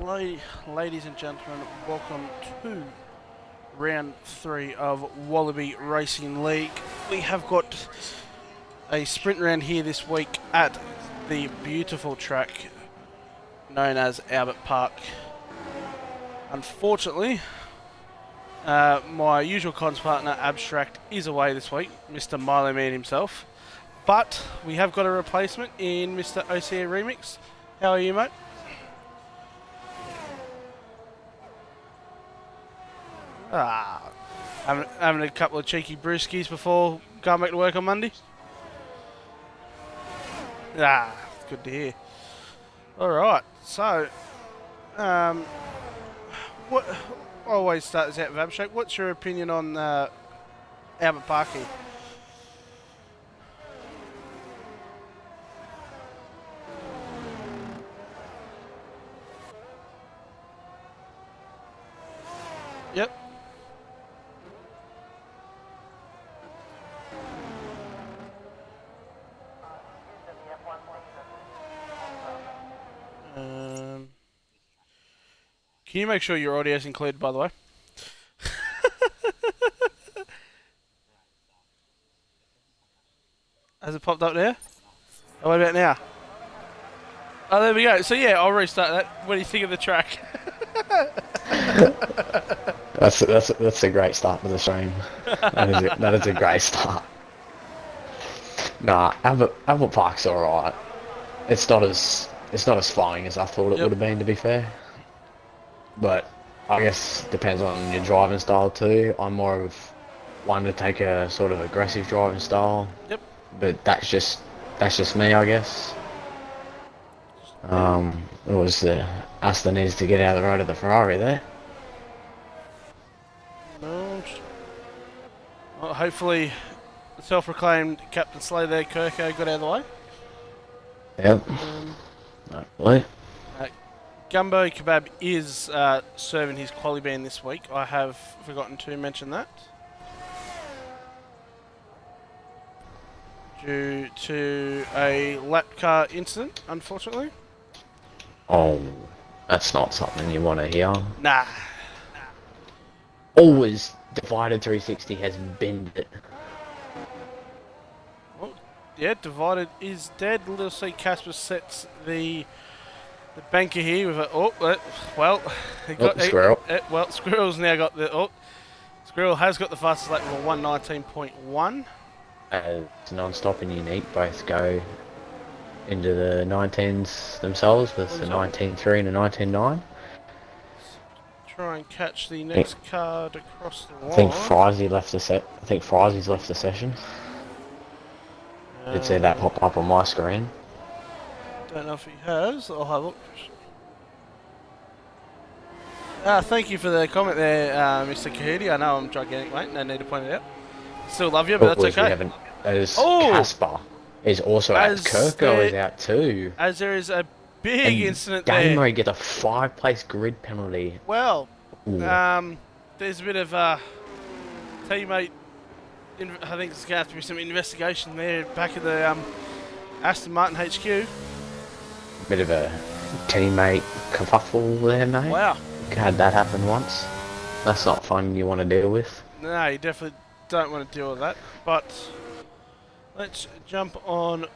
Ladies and gentlemen, welcome to round 3 of Wallaby Racing League. We have got a sprint round here this week at the beautiful track known as Albert Park. Unfortunately, my usual cons partner Abstract is away this week, Mr. Milo Man himself, but we have got a replacement in Mr. OCA Remix. How are you, mate? Having a couple of cheeky brewskis before going back to work on Monday. Good to hear. Alright, so what I always start this out with Abstract. What's your opinion on Albert Park here? Yep. Can you make sure your audio is included, by the way? Has it popped up there? Oh, what about now? Oh, there we go. So yeah, I'll restart that. What do you think of the track? That's a great start to the stream. That is a great start. Nah, Albert Park's alright. It's not as flying as I thought it would have been, to be fair. But I guess it depends on your driving style too. I'm more of one to take a sort of aggressive driving style. Yep. But that's just me, I guess. It was us that needs to get out of the road of the Ferrari there. Well, hopefully, the self-proclaimed Captain Slay there, Kirko, got out of the way. Yep. Hopefully. Gumbo Kebab is serving his quali ban this week. I have forgotten to mention that. Due to a lap car incident, unfortunately. Oh, that's not something you want to hear. Nah. Always Divided 360 has binned it. Well, yeah, Divided is dead. Little C Casper sets the banker here with a Squirrel. Squirrel's now got the Squirrel has got the fastest lap of a 1:19.1. Non-stop and Unique both go into the 19s themselves with the 19.3 and a 19.9. Try and catch the next card across the line. I think Frizy left the set. I think Frizy's left the session. Did see that pop up on my screen. Don't know if he has. I'll have a look. Thank you for the comment there, Mr. Kahidi. I know I'm gigantic, mate. No need to point it out. Still love you, but that's okay. Casper is also out. Kirko is out too. As there is a big incident there. Game mode get a 5-place grid penalty. Well, there's a bit of teammate. I think there's going to have to be some investigation there back at the Aston Martin HQ. Bit of a teammate kerfuffle there, mate. Wow. Had that happen once. That's not fun you want to deal with. No, you definitely don't want to deal with that. But let's jump on.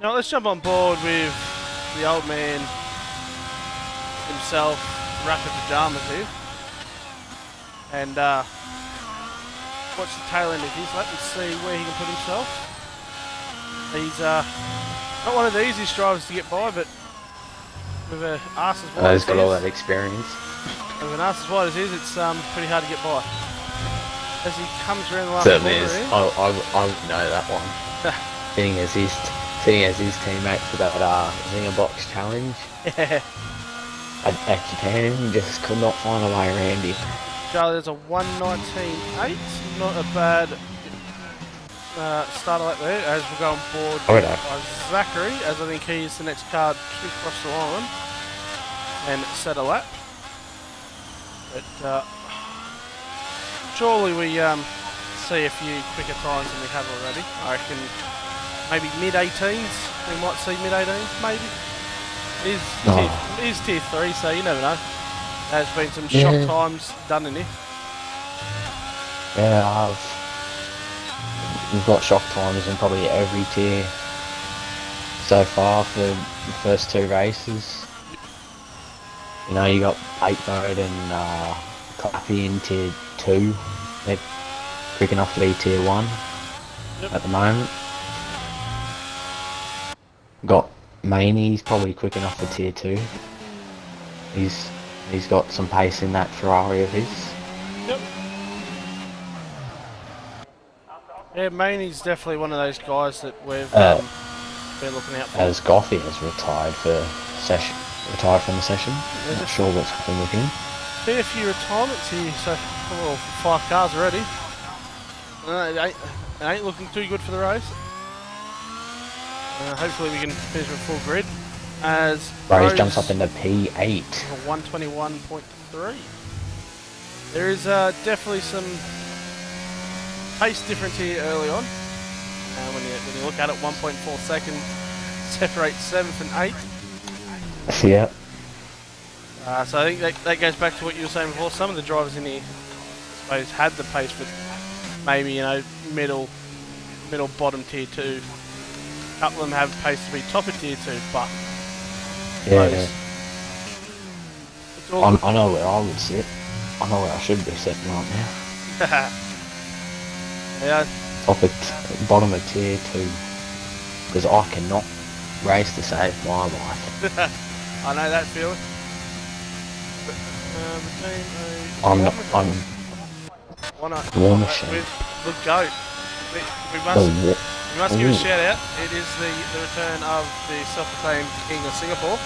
Now let's jump on board with the old man himself, Rapid Pajamas here, and watch the tail end of his lap and see where he can put himself. He's not one of the easiest drivers to get by, but with an arse as wide as he's got all that experience. With an arse as wide as his, it's pretty hard to get by. As he comes around the last Certainly corner is. here. I would know that one. Seeing as his teammate for that Zinger Box challenge. Yeah. At Japan, he just could not find a way around him. Charlie, there's a 1:19.8. Not a bad starter lap there as we go on board by Zachary, as I think he is the next card to cross the line and set a lap. But surely we see a few quicker times than we have already. I reckon maybe mid-18s. We might see mid-18s, maybe. He's tier 3, so you never know. There's been some shock times done in here. Yeah, we've got shock times in probably every tier so far for the first 2 races. You know, you got 8 mode and Clappy in tier 2. They're quick enough to be tier 1 at the moment. Got Maney's probably quick enough for tier 2. He's got some pace in that Ferrari of his. Yep. Yeah, Maney's definitely one of those guys that we've been looking out for. As Goffey has retired from the session. I'm not sure what's happened with him. Fair few retirements here, so 5 cars already. It ain't looking too good for the race. Hopefully we can finish with full grid. As Rose jumps up into P8. 121.3. There is definitely some pace difference here early on. When you look at it, 1.4 seconds separates 7th and 8th. Yeah. So I think that goes back to what you were saying before. Some of the drivers in here, I suppose, had the pace, but maybe, you know, middle, bottom tier 2. A couple of them have pace to be top of tier 2, but yeah. I know where I would sit. I know where I should be sitting right now. Yeah. Bottom of tier 2, because I cannot race to save my life. I know that feeling. I'm War Machine. With the GOAT. We must give a shout out. It is the return of the self-proclaimed King of Singapore.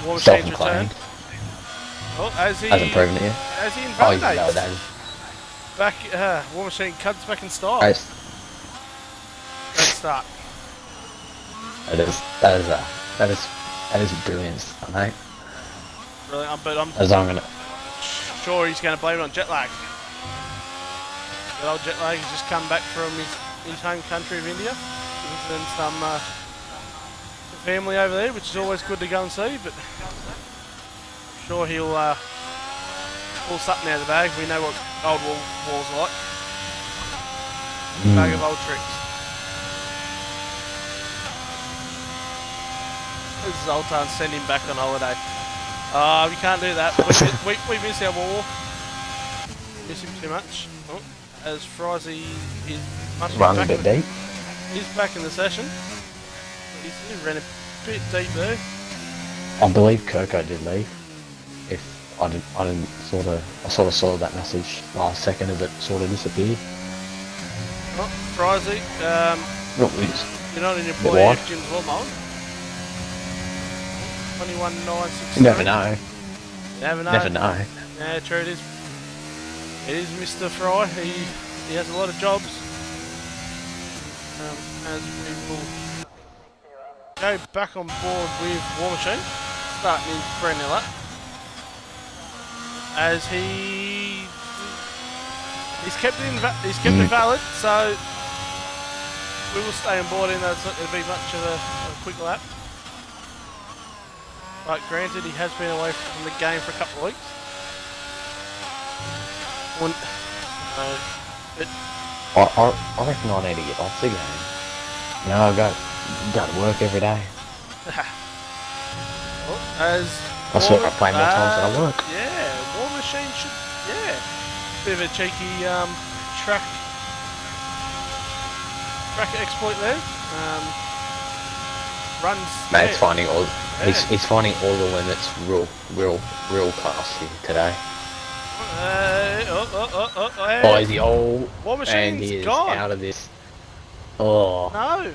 War Machine's return. Well, hasn't proven it yet. As he invalidates. Oh, no. Back, War Machine cuts back in style. Great start. That is brilliant, mate. Brilliant, but I'm sure he's going to blame it on jet lag. That old jet lag. He's just come back from his home country of India, visiting some family over there, which is always good to go and see. But I'm sure he'll pull something out of the bag. We know what old war's like. Bag of old tricks. This is Zoltan, send him back on holiday. We can't do that. We miss our war. Miss him too much. Oh, as Frizy is much runs a bit deep. He's back in the session. He ran a bit deep there. I believe Kirko did leave. If I sort of saw that message last second as it sort of disappeared. Oh, Frizy, you're not in your boy F Jim's well mode. 21.963. You never know. Never know. Yeah, true it is. It is Mr. Fry. He has a lot of jobs. As we will go back on board with War Machine, starting his brand new lap. As he's kept it valid, so we will stay on board, and that's not going to be much of a quick lap. But granted, he has been away from the game for a couple of weeks. I reckon I need to get off the game. You know, I go to work every day. Well, as that's what I play more times than I work. Yeah, War Machine should. Yeah, bit of a cheeky track exploit there. Runs. Mate, he's finding all the limits real classy today. Is he old? War Machine's and he is gone. Out of this. Oh no.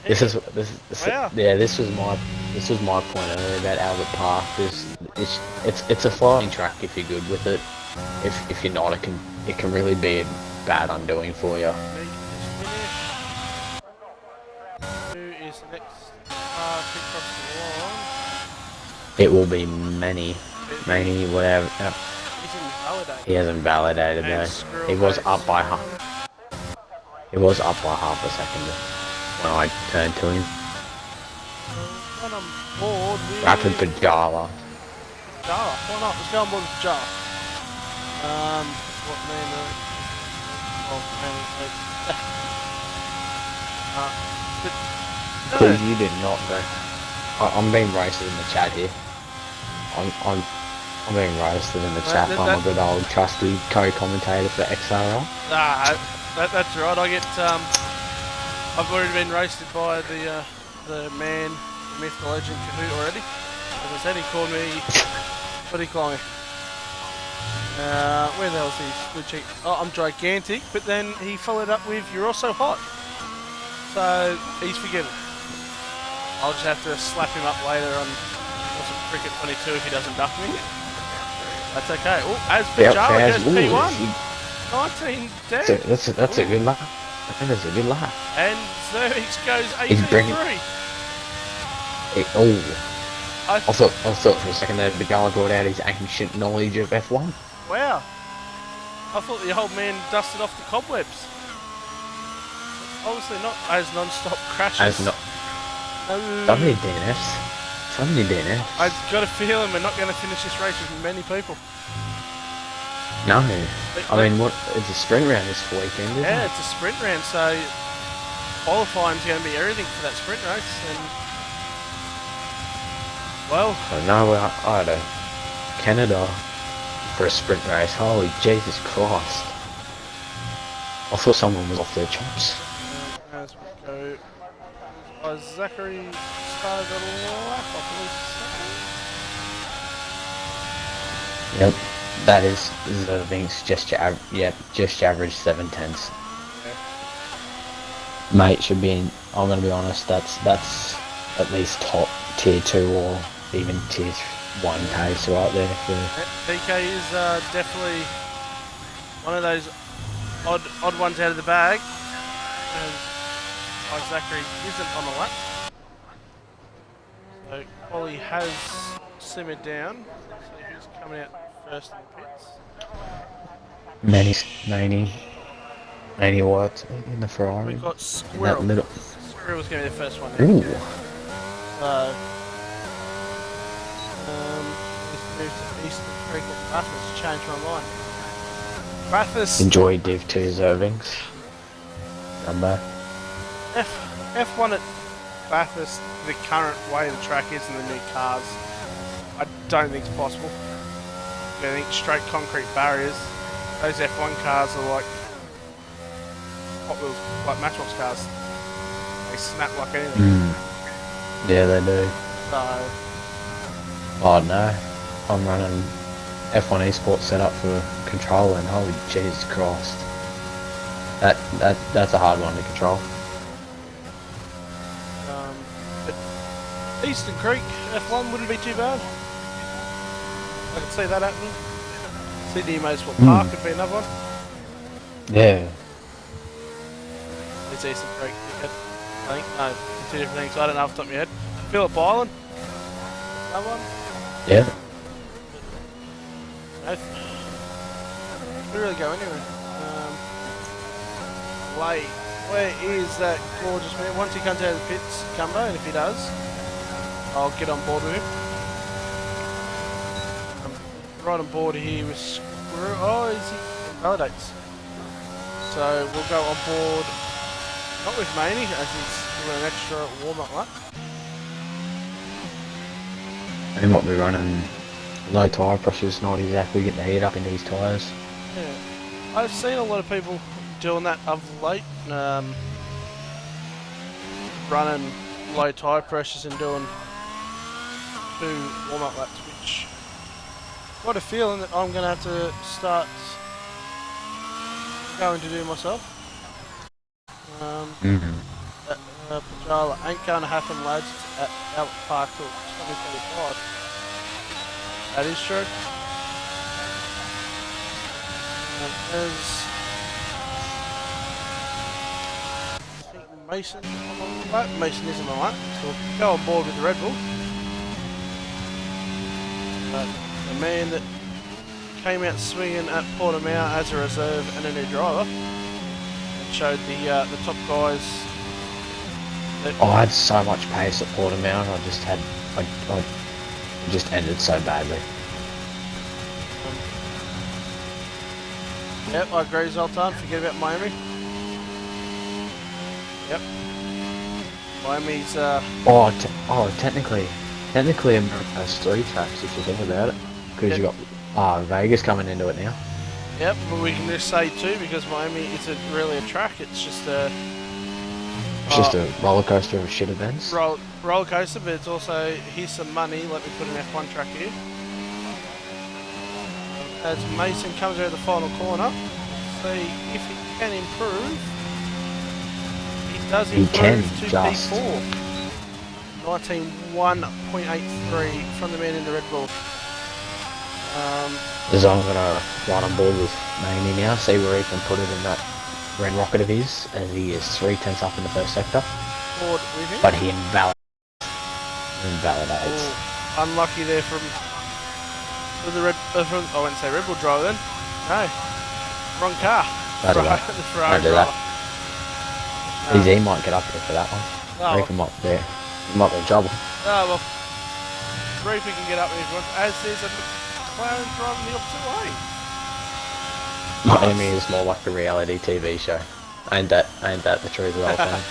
This was my point earlier about Albert Park. It's a flying track if you're good with it. If you're not, it can really be a bad undoing for you. Who is the next car to cross the line? It will be many, whatever. He hasn't validated though. He was up by half a second when I turned to him. When I'm bored with Rapid Pajala. Jara. Why not? Let's go on board with Jara. What name? Oh, man. But Please, no. you did not go. I'm being roasted in the chat here. I'm being roasted in the chat by my good old trusty co-commentator for XRL. That's right. I get I've already been roasted by the man, the myth, the legend, Kahoot already. As I said, he called me. What did he call me? Where the hell is he? Good cheek. Oh, I'm gigantic. But then he followed up with, "You're also hot." So he's forgiven. I'll just have to slap him up later on some Cricket 22 if he doesn't duck me. That's okay. Oh, as Pajala goes P1. 19 dead. That's a good laugh. I think that's a good laugh. And Zervix goes 18-3. I thought for a second that Pajala brought out his ancient knowledge of F1. Wow. I thought the old man dusted off the cobwebs. Obviously not as non-stop crashes. As not. No. So many DNFs. So many DNFs. I've got a feeling we're not going to finish this race with many people. No. I mean, what? It's a sprint round this weekend, isn't it? Yeah, it's a sprint round, so qualifying's going to be everything for that sprint race. And well, I know I had a Canada for a sprint race. Holy Jesus Christ! I thought someone was off their chops. As we go, Zachary started a lap, I believe. Yep, that is the things just average 7/10. Okay. Mate should be in. I'm gonna be honest. That's at least top tier 2 or even tier 1 pace right there for. PK is definitely one of those odd ones out of the bag. Zachary isn't on the lap. So Ollie has simmered down. So who's coming out first in the pits? Many what in the Ferrari? We've got Squirrel. Squirrel's going to be the first one. Ooh. So let's move to Eastern Creek at Bathurst. Change my mind. Bathurst. Enjoy Div 2 Zervings. Come back. F1 at Bathurst, the current way the track is and the new cars, I don't think it's possible. I think straight concrete barriers. Those F1 cars are like Hot Wheels, like Matchbox cars. They snap like anything. Yeah, they do. So. Oh no, I'm running F1 esports setup for control, and holy Jesus Christ, that's a hard one to control. Eastern Creek F1 wouldn't be too bad. I can see that happening. Sydney Motorsport Park could be another one. Yeah. It's Eastern Creek. I think no, two different things. I don't know off the top of my head. Phillip Island. Another one. Yeah. Could really go anywhere. Late. Where is that gorgeous man? Once he comes out of the pits, Cumbo, and if he does, I'll get on board with him. I'm right on board here with Squirrel. Oh, is he? Validates. So we'll go on board, not with Maney, as he's doing an extra warm-up lap. He might be running low tyre pressures, not exactly getting the heat up into his tyres. Yeah. I've seen a lot of people doing that of late, running low tyre pressures and doing 2 warm-up laps, which I've got a feeling that I'm going to have to start going to do myself. Pajala ain't going to happen, lads, at Albert Park till 2025. That is true. Mason on the lap. Mason isn't on the lap, so we'll go on board with the Red Bull. But the man that came out swinging at Portimao as a reserve and a new driver, and showed the top guys I had so much pace at Portimao, I just ended so badly. Yep, I agree, Zoltan. Forget about Miami. Yep. Miami's, Technically America has 3 tracks if you think about it. Because Yep. you got Vegas coming into it now. Yep, but we can just say too, because Miami isn't really a track, it's just a... It's just a roller coaster of shit events. Roller coaster, but it's also, here's some money, let me put an F1 track here. As Mason comes out of the final corner, see if he can improve. He does improve to P4. 19.1.83 from the man in the Red Bull. So I'm gonna run on board with Mamie now, see where he can put it in that red rocket of his, as he is 3/10 up in the first sector. Board with him. But he invalidates. Oh, unlucky there from the Red. I wouldn't say Red Bull driver then. No, wrong car. Don't do that. The Ferrari Don't do that. He might get up here for that one. Oh, Reaper might be in trouble. Oh well, Reaper can get up there if he wants, as there's a McLaren driving the opposite way. Miami is more like a reality TV show. Ain't that the truth of the whole thing?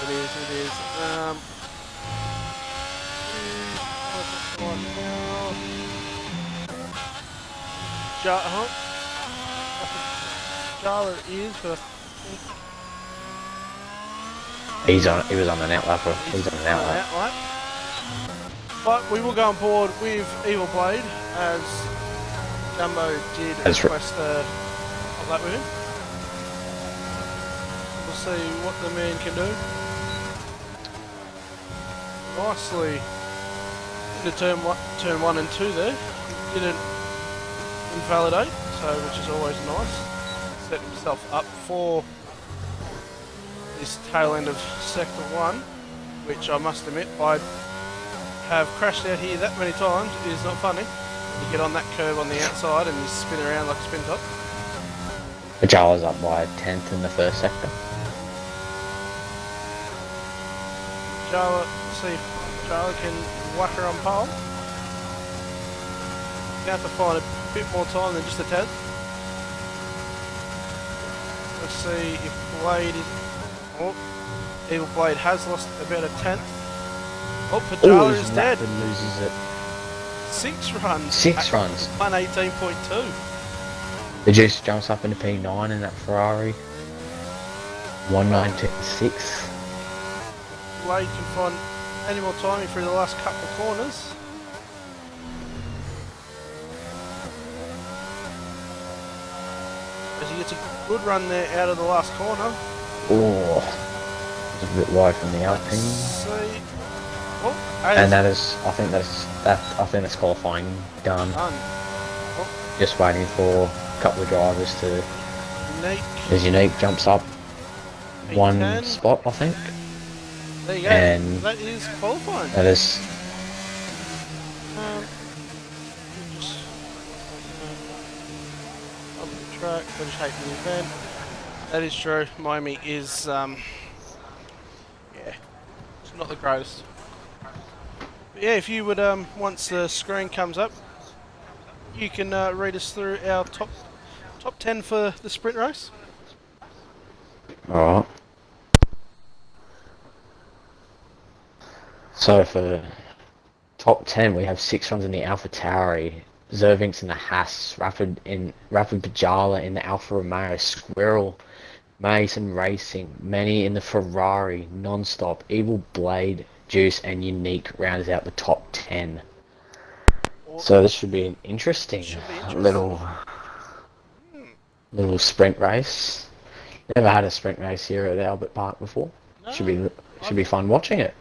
It is. Jala is, but I think He was on an outlap. He's on an outlap. But we will go on board with Evil Blade, as Jumbo did request a lap with him. We'll see what the man can do. Nicely into turn 1 and 2 there. Didn't invalidate, which is always nice. Set himself up for this tail end of sector 1, which I must admit I have crashed out here that many times. It is not funny. You get on that curve on the outside and you spin around like a spin top. Jala's up by 10th in the first sector. Jala, see if Jala can whack her on pole. You have to find a bit more time than just a tad. Let's see if Blade is... Oh, Evil Blade has lost about a 10th. Oh, Pajala is dead. Loses it. 6 runs. 6 runs. 118.2. The Juice jumps up into P9 in that Ferrari. 196. Blade can find any more timing through the last couple of corners. As he gets a good run there out of the last corner. Oh, it's a bit wide from the Alpine. See. Oh, and I think that's qualifying done. Oh. Just waiting for a couple of drivers to. As Unique jumps up P10. 1 spot, I think. There you go. And that is qualifying. That is. On the track, British hate the event. That is true. Miami is, yeah, it's not the greatest. But yeah, if you would, once the screen comes up, you can read us through our top 10 for the sprint race. Alright. So for top 10, we have 6 runs in the Alpha Tauri, Zervinks in the Haas, Rapid Pajala in the Alfa Romeo, Squirrel, Mason Racing, Manny in the Ferrari, Non-Stop, Evil Blade, Juice, and Unique rounds out the top 10. So this should be an interesting little sprint race. Never had a sprint race here at Albert Park before. No, should be fun watching it.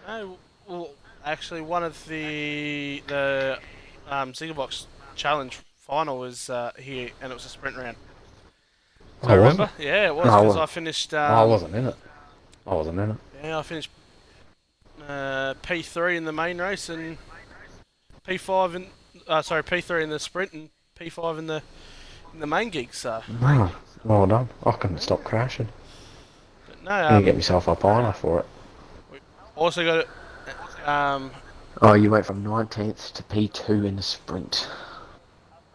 No, well, actually, one of the Zingerbox Challenge final was here, and it was a sprint round. Do you remember? Yeah, it was, because I finished... I wasn't in it. Yeah, I finished P3 in the main race and P5 in... P3 in the sprint and P5 in the main gig, so... Wow, well done. I couldn't stop crashing. You get yourself up high enough for it. we also got Oh, you went from 19th to P2 in the sprint.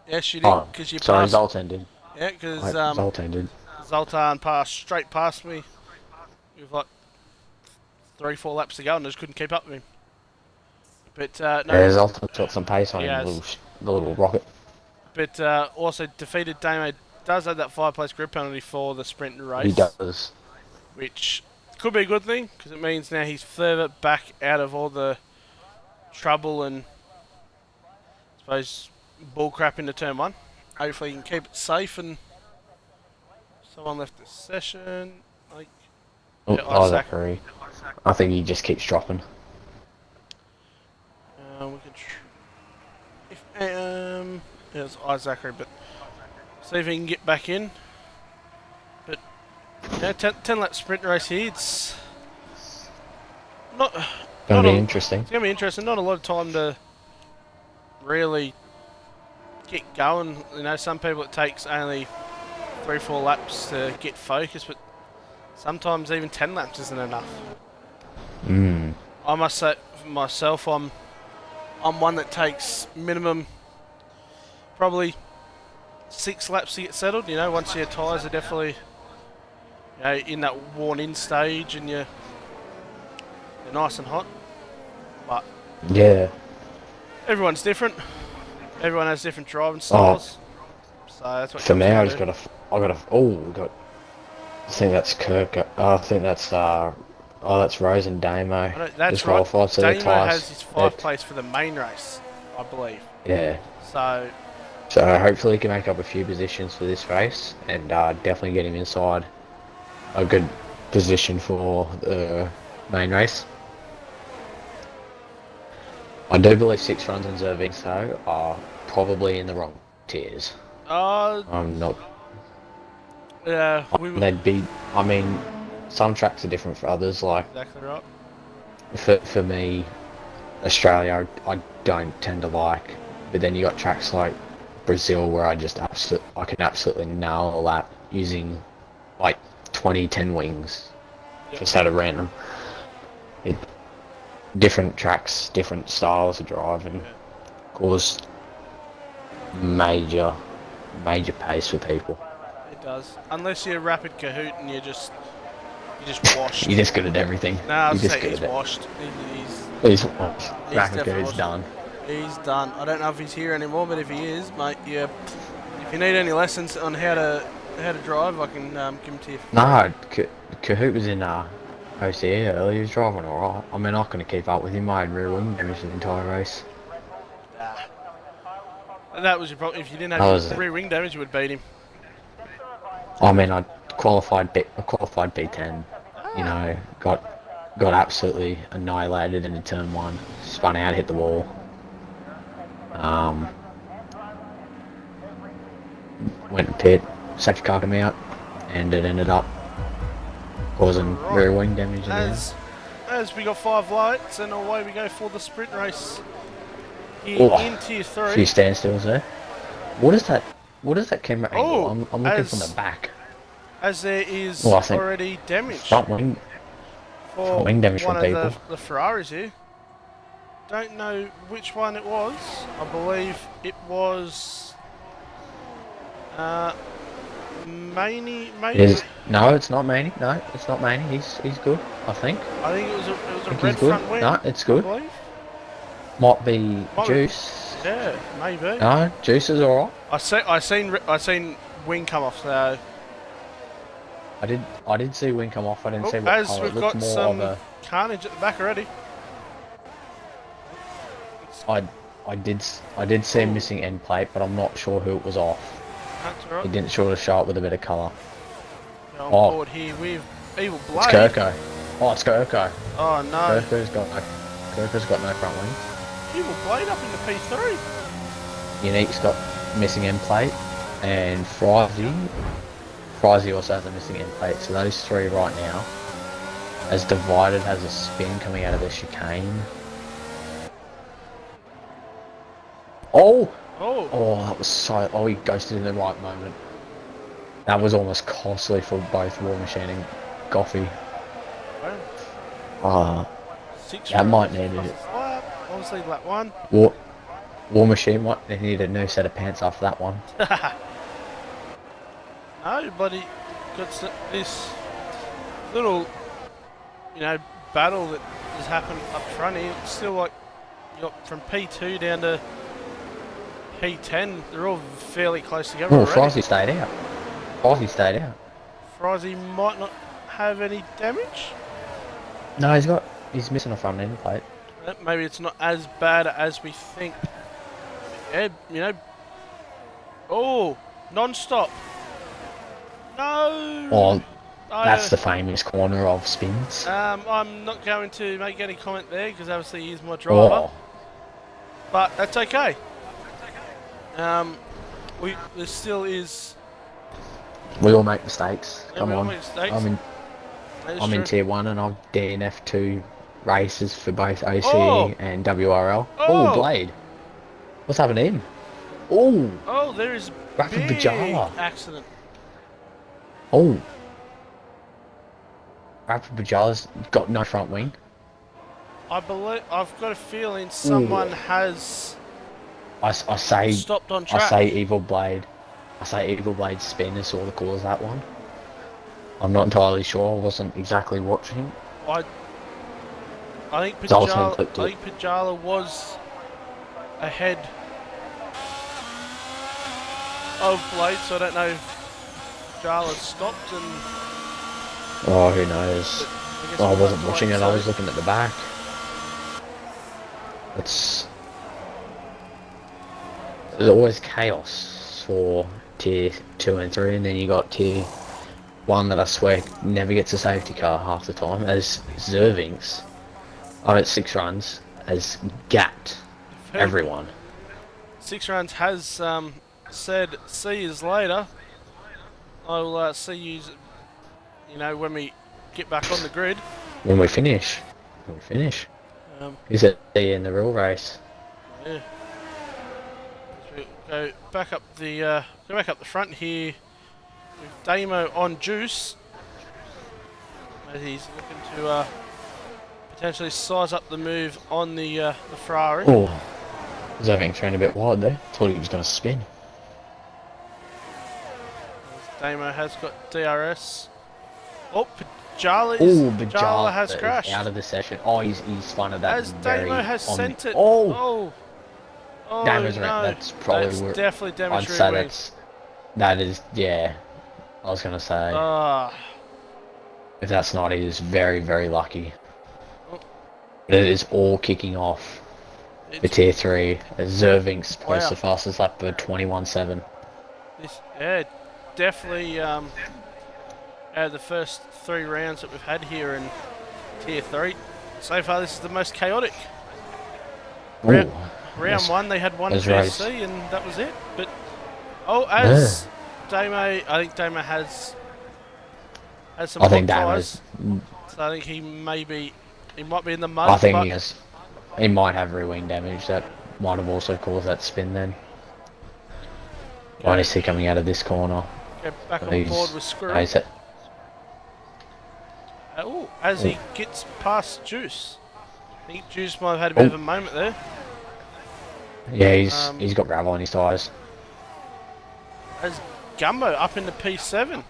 yes, you did, Oh, because you sorry, passed. Zoltan did. Yeah, because Zoltan did. Zoltan passed straight past me with like 3-4 laps to go and just couldn't keep up with him. But no, Yeah, Zoltan took some pace on he him, has. the little rocket. But also defeated Damo does have that 5-place grid penalty for the sprint race. He does. Which could be a good thing, because it means now he's further back out of all the trouble and, I suppose, bullcrap into turn 1. Hopefully he can keep it safe. And someone left the session. Like, Oh, yeah, Zachary. I think he just keeps dropping. We can yeah, it's Zachary, but see if he can get back in. But yeah, 10 lap sprint race here. It's not Gonna be interesting. It's gonna be interesting. Not a lot of time to really get going. You know, some people it takes only 3-4 laps to get focused, but sometimes even 10 laps isn't enough. I must say for myself, I'm one that takes minimum probably 6 laps to get settled. You know, once your tyres are definitely, you know, in that worn-in stage and you're nice and hot. But yeah, everyone's different. Everyone has different driving styles. So that's what. For me, I got a. I think that's Kirk. I think that's that's Rose and Damo. That's right. Damo has his 5 place for the main race, I believe. Yeah. So hopefully he can make up a few positions for this race and definitely get him inside a good position for the main race. I do believe 6 runs in Zervings though are probably in the wrong tiers. I'm not. Yeah, they'd be. I mean, some tracks are different for others. Like exactly right. For me, Australia, I don't tend to like. But then you got tracks like Brazil where I can absolutely nail a lap using like 10 wings, just out of random. Different tracks, different styles of driving, cause major pace for people. It does, unless you're Rapid Kahoot and you're just washed. You're just good at everything. No, I was say he's washed. He's washed. Rapid Kahoot's done. He's done. I don't know if he's here anymore, but if he is, mate, yeah. If you need any lessons on how to drive, I can give them to you. No, Kahoot was in OCE earlier. He was driving alright. I mean, I couldn't keep up with him. I had rear wing damage the entire race. That was your problem. If you didn't have rear wing damage, you would beat him. I mean, I qualified B10. You know, got absolutely annihilated in turn 1. Spun out, hit the wall. Went to pit, safety car came out, and it ended up causing rear wing damage. As we got 5 lights, and away we go for the sprint race here in Tier 3. A few standstills there. What is that camera angle? I'm looking from the back. As there is already damage. Front wing damage from people. The Ferraris here. Don't know which one it was. I believe it was Maney. No, it's not Maney. No, it's not Maney. He's good. I think. I think it was a red front wing. No, it's good. Might be Juice. Yeah, maybe. No, Juice is alright. I seen wing come off. So I did see wing come off. I didn't see what as colour. we've got some carnage at the back already. I did see a missing end plate, but I'm not sure who it was off. That's right. He didn't sort of show up with a bit of colour. On board here with Evil Blade. It's Kirko. Oh, it's Kirko. Oh no. Kirko's got no front wing. Evil Blade up in the P3. Unique's got missing end plate, and Frizy also has a missing end plate. So those 3 right now, as Divided has a spin coming out of the chicane. Oh, that was so. Oh, he ghosted in the right moment. That was almost costly for both War Machine coffee. Well, Uh, 6 that might rounds need plus it. a lap. Obviously, lap 1. War Machine might need a new set of pants after that one. No, bloody got this little, battle that has happened up front here. It's still like you got from P2 down to P10. They're all fairly close together Oh, already. Frosty stayed out. Frosty stayed out. Frizy might not have any damage. No, he's missing a front end plate. Maybe it's not as bad as we think. Yeah, Oh, non-stop. No. Well, that's the famous corner of spins. I'm not going to make any comment there because obviously he's my driver. Oh, But that's okay. There still is. we all make mistakes. Yeah, Come we all on. make mistakes. I'm in tier 1 and I've DNF 2 races for both OCE Oh. and WRL. Oh. Oh, Blade. What's happened to him? Oh, Oh, there is a Rapid big Bajala. accident. Oh. Rapid Bajala's got no front wing. I've got a feeling someone has I say stopped on track. I say Evil Blade. I say Evil Blade spin is all the cause of that one. I'm not entirely sure. I wasn't exactly watching. I think Zoltan Pajala. clipped it. I think Pajala was ahead of Blade, so I don't know if Pajala stopped and. Oh, who knows? I guess I we'll wasn't have to watching wait it. and I see. was looking at the back. There's always chaos for tier 2 and 3, and then you got tier 1 that I swear never gets a safety car half the time, as Zervings, I'm at 6 runs, has gapped everyone. 6 runs has said, see yous later. I'll see yous, when we get back on the grid. When we finish. Is it in the real race? Yeah. Go back up the front here with Damo on juice. As he's looking to potentially size up the move on the Ferrari. Oh, Zervings ran a bit wide there. Thought he was going to spin. Damo has got DRS. Oh, Bajala has crashed. out of the session. Oh, he's spun at that. As Damo has sent it. Oh, Oh, Damo's no. that's probably That's where definitely damage I'd say rear wing. that is, yeah. I was gonna say if that's not, he is very, very lucky. Oh. It is all kicking off for tier 3. Zervings posts Wow. the fastest lap for 21.7. Definitely out of the first 3 rounds that we've had here in tier 3. So far this is the most chaotic. Round 1 they had one VC and that was it. But Damo, I think Damo has some hot tyres. So I think he might be in the mud. I think he might have rear wing damage. That might have also caused that spin then. I see coming out of this corner. Get back on board with Squirrel. As he gets past Juice. I think Juice might have had a bit of a moment there. Yeah, he's got gravel on his tyres. As Gumbo up into P7 in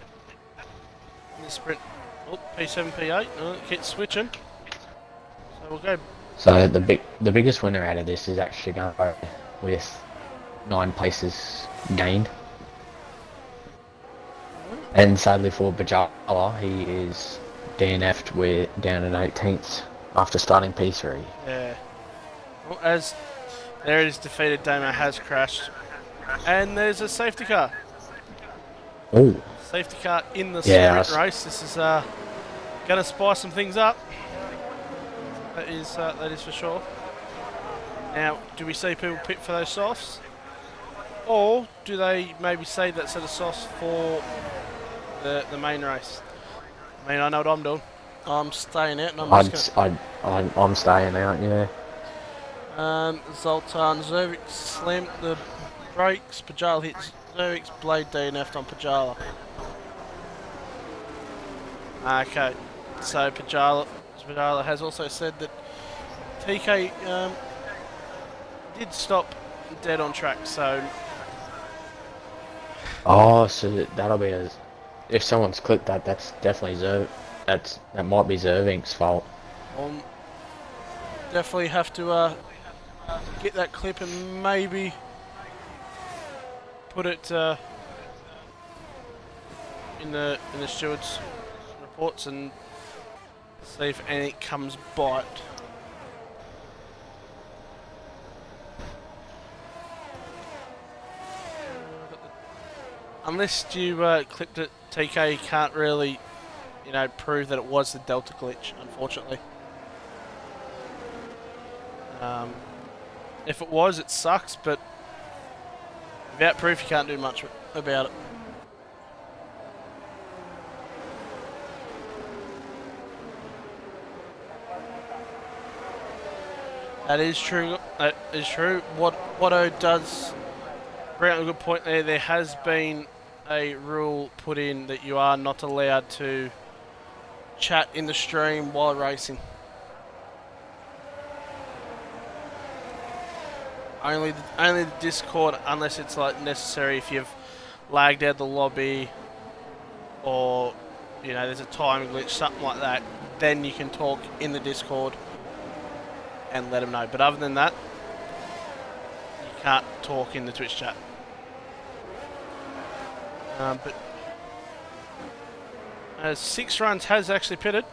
the sprint. Oh, P7, P8. Keep switching. So we'll go. So the biggest winner out of this is actually Gumbo with 9 places gained. And sadly for Bajala, he is DNF'd down in 18th after starting P3. Yeah. Well, as there it is, defeated. Damo has crashed. And there's a safety car. Oh. Safety car in the sprint race. This is going to spice some things up. That is for sure. Now, do we see people pit for those softs? Or do they maybe save that set of softs for the main race? I mean, I know what I'm doing. I'm staying out, and I'm staying out. Yeah. Zoltan Zervix slammed the brakes. Pajala hits Zervix. Blade DNF'd on Pajala. Okay, so Pajala has also said that TK did stop dead on track, so... Oh, so that'll be a... If someone's clicked that, that's definitely that might be Zerving's fault. I'll definitely have to get that clip and maybe put it in the stewards' reports and see if anything comes by it. Unless you clipped it, TK, you can't really, prove that it was the Delta glitch, unfortunately. If it was, it sucks, but without proof, you can't do much about it. That is true. That is true. Watto does bring up a good point there. There has been a rule put in that you are not allowed to chat in the stream while racing. Only the Discord, unless it's like necessary. If you've lagged out the lobby, or there's a time glitch, something like that, then you can talk in the Discord and let them know. But other than that, you can't talk in the Twitch chat. But as 6 runs has actually pitted.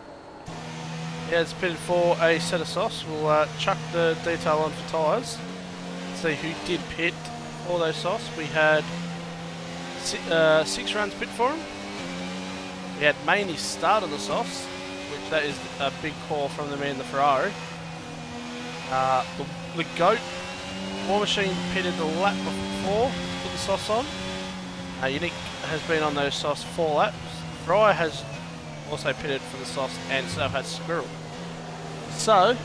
He has pitted for a set of softs. We'll chuck the detail on for tyres. See who did pit for those softs. We had 6 runs pit for him. We had Maney start on the softs, which that is a big call from the man in the Ferrari. The GOAT War Machine pitted the lap before to put the softs on. Unique has been on those softs 4 laps. Fry has also pitted for the softs, and so has Squirrel. So,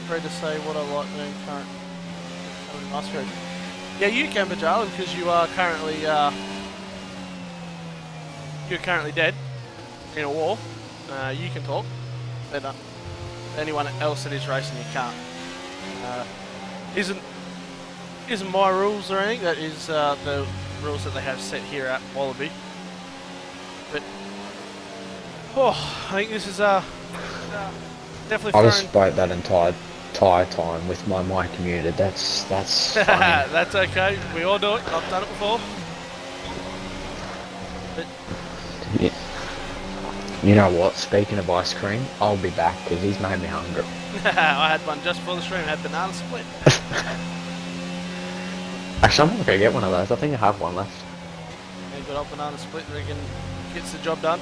free to say what I like doing current. Yeah, you can, Bajala, because you are currently dead in a war. You can talk, but anyone else that is racing, you can't. Isn't my rules or anything. That is the rules that they have set here at Wallaby. But I think this is definitely. I just spoke that entire time with my mic muted. That's funny. That's okay. We all do it. I've done it before. But yeah. You know what? Speaking of ice cream, I'll be back because he's made me hungry. I had one just before the stream. I had banana split. Actually, I'm not gonna get one of those. I think I have one left. Yeah, good old banana split. Reckon gets the job done.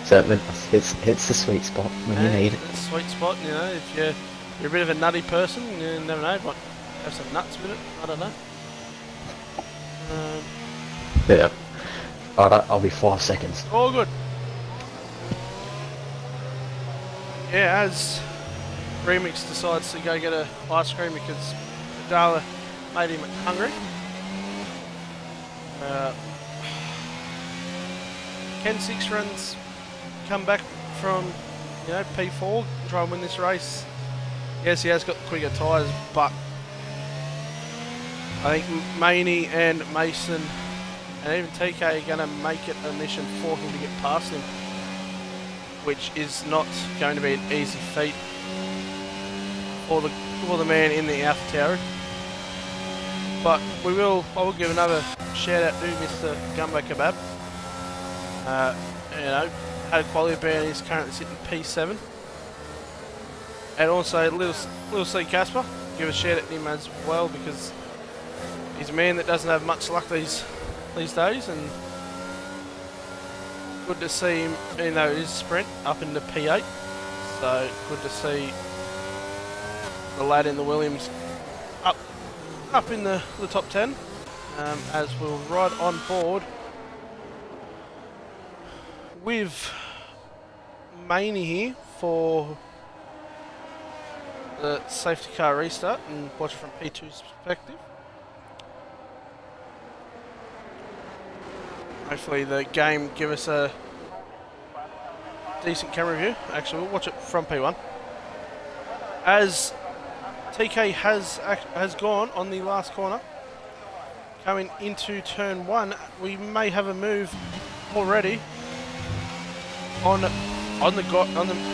So it hits the sweet spot when you need it. It's a sweet spot, if you're a bit of a nutty person, you never know, might have some nuts with it, I don't know. Yeah. I'll be 5 seconds. All good. Yeah, as Remix decides to go get a ice cream because Dala made him hungry. Can 6 runs come back from, P4, try and win this race? Yes, he has got quicker tyres, but I think Maney and Mason and even TK are going to make it a mission for him to get past him, which is not going to be an easy feat for the man in the AlphaTauri. But I will give another shout out to Mr. Gumbo Kebab. Had a quality band, he's currently sitting P7. And also Little C Casper, give a shout out to him as well because he's a man that doesn't have much luck these days, and good to see him, even though it is sprint, up into P8. So good to see the lad in the Williams up in the top 10, as we'll ride on board with Maney here for the safety car restart and watch from P2's perspective. Hopefully the game give us a decent camera view. Actually, we'll watch it from P1. As TK has gone on the last corner, coming into turn 1, we may have a move already on the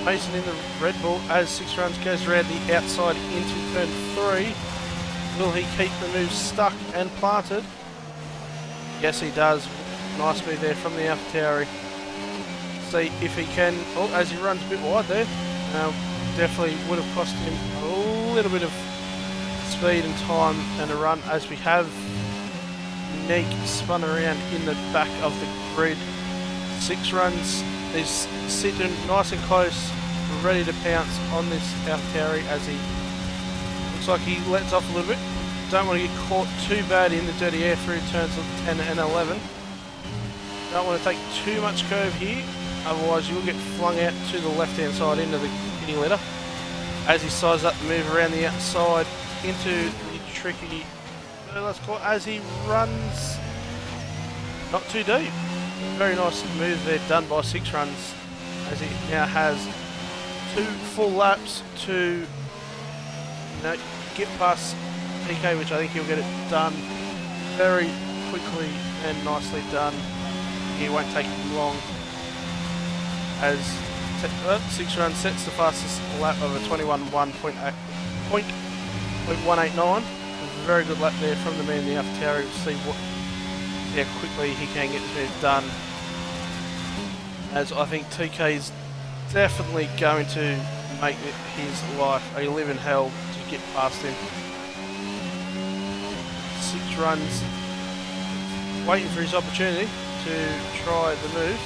Mason in the Red Bull as 6 runs goes around the outside into turn 3. Will he keep the move stuck and planted? Yes, he does. Nice move there from the AlphaTauri. See if he can. Oh, as he runs a bit wide there, definitely would have cost him a little bit of speed and time and a run, as we have Neek spun around in the back of the grid. 6 runs is sitting nice and close, ready to pounce on this AlphaTauri as he looks like he lets off a little bit. Don't want to get caught too bad in the dirty air through turns of 10 and 11. Don't want to take too much curve here, otherwise you'll get flung out to the left hand side into the kitty litter. As he sizes up the move around the outside into the tricky let's call it, as he runs not too deep. Very nice move there done by 6 runs, as he now has 2 full laps to get past TK, which I think he'll get it done very quickly and nicely done. It won't take him long, as 6 runs sets the fastest lap of a 21.189. Very good lap there from the man in the AlphaTauri. We'll see how quickly he can get this move done, as I think TK is definitely going to make his life a living hell to get past him. 6 runs, waiting for his opportunity to try the move.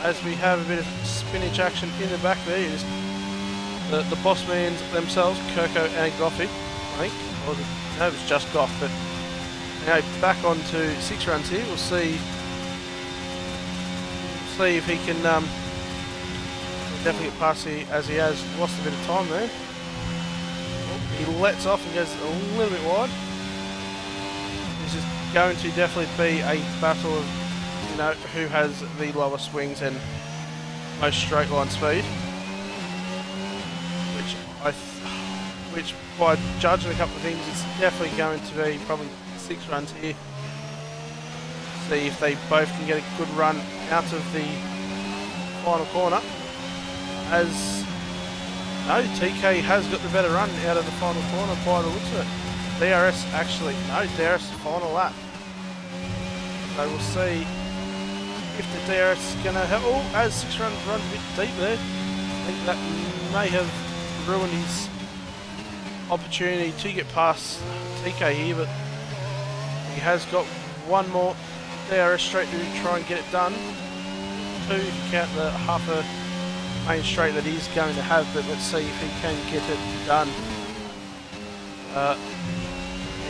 As we have a bit of spinach action in the back there, is the boss mans themselves, Kirko and Goffy, I think. Or no, it was just Goff, but now back on to 6 runs here. We'll see if he can definitely get past here, as he has lost a bit of time there. He lets off and goes a little bit wide. This is going to definitely be a battle of who has the lowest swings and most straight line speed, which by judging a couple of things, it's definitely going to be probably 6 runs here. See if they both can get a good run out of the final corner, as no, TK has got the better run out of the final corner by the looks of it. DRS actually, no, DRS final lap. So we'll see if the DRS is going to help. Oh, as 6 runs a bit deep there. I think that may have ruined his opportunity to get past TK here, but he has got one more DRS straight to try and get it done. 2 if you count the half a main straight that he's going to have, but let's see if he can get it done.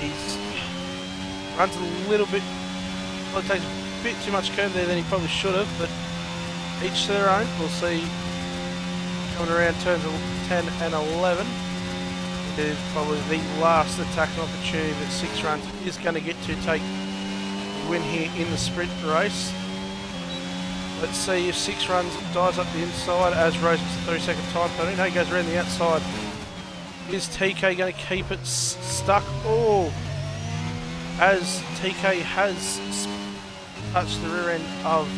He runs a little bit, well, it takes a bit too much curve there than he probably should have, but each to their own. We'll see coming around turns of 10 and 11. It is probably the last attacking opportunity that 6 runs is going to get to take the win here in the sprint race. Let's see if 6 runs dives up the inside as Rose gets a 3-second time penalty. No, he goes around the outside. Is TK going to keep it stuck? Oh, as TK has touched the rear end of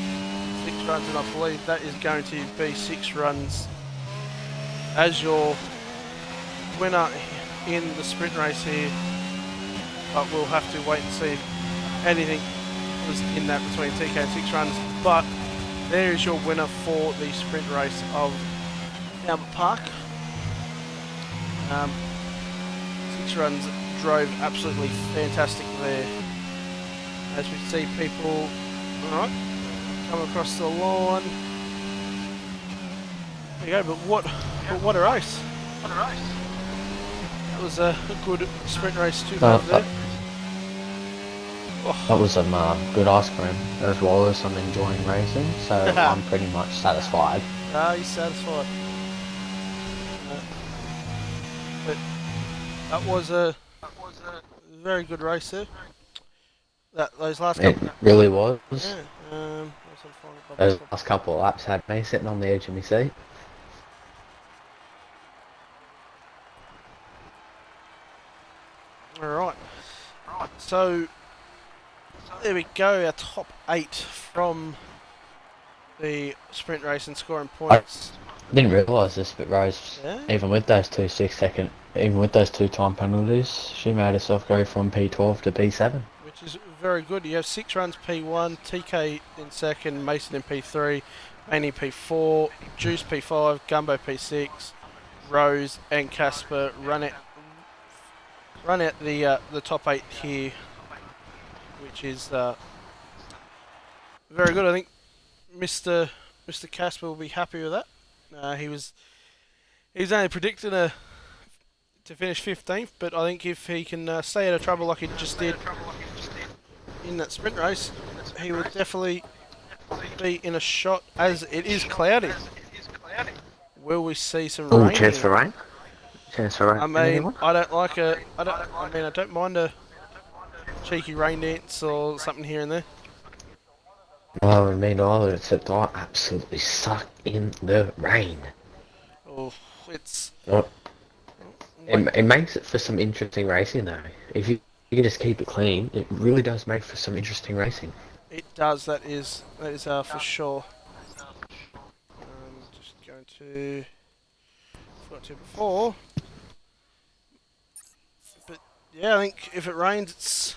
6 runs, and I believe that is going to be 6 runs as your winner in the sprint race here. But we'll have to wait and see if anything was in that between TK and 6 runs. But there is your winner for the sprint race of Albert Park. 6 runs drove absolutely fantastic there. As we see people, alright, come across the line. There you go, but what a race. What a race. That was a good sprint race to have there. That was some good ice cream as well as I'm enjoying racing, so I'm pretty much satisfied. Ah, he's satisfied. But that was a very good race there. Those last It couple. really was. Yeah. Let's find it. Those last couple of laps had me sitting on the edge of my seat. All right. So there we go. Our top 8 from the sprint race and scoring points. I didn't realise this, but Rose, Yeah. even with those 2 6 second, even with those 2 time penalties, she made herself go from P12 to P7. Which is very good. You have 6 runs P1, TK in second, Mason in P3, Maney P4, Juice P5, Gumbo P6, Rose and Casper run out the top 8 here, which is very good. I think Mr. Casper will be happy with that. He was only predicting to finish 15th, but I think if he can stay out of trouble like he just did in that sprint race, he would definitely be in a shot. As it is cloudy, will we see some rain? Chance for rain. Chance for rain. I mean, I don't mind a cheeky rain dance or something here and there. Well, me neither, except I absolutely suck in the rain. Oh, it's. Well, it makes it for some interesting racing though. If you can just keep it clean, it really does make for some interesting racing. It does. That is for sure. Just going to. Forgot to before. But yeah, I think if it rains, it's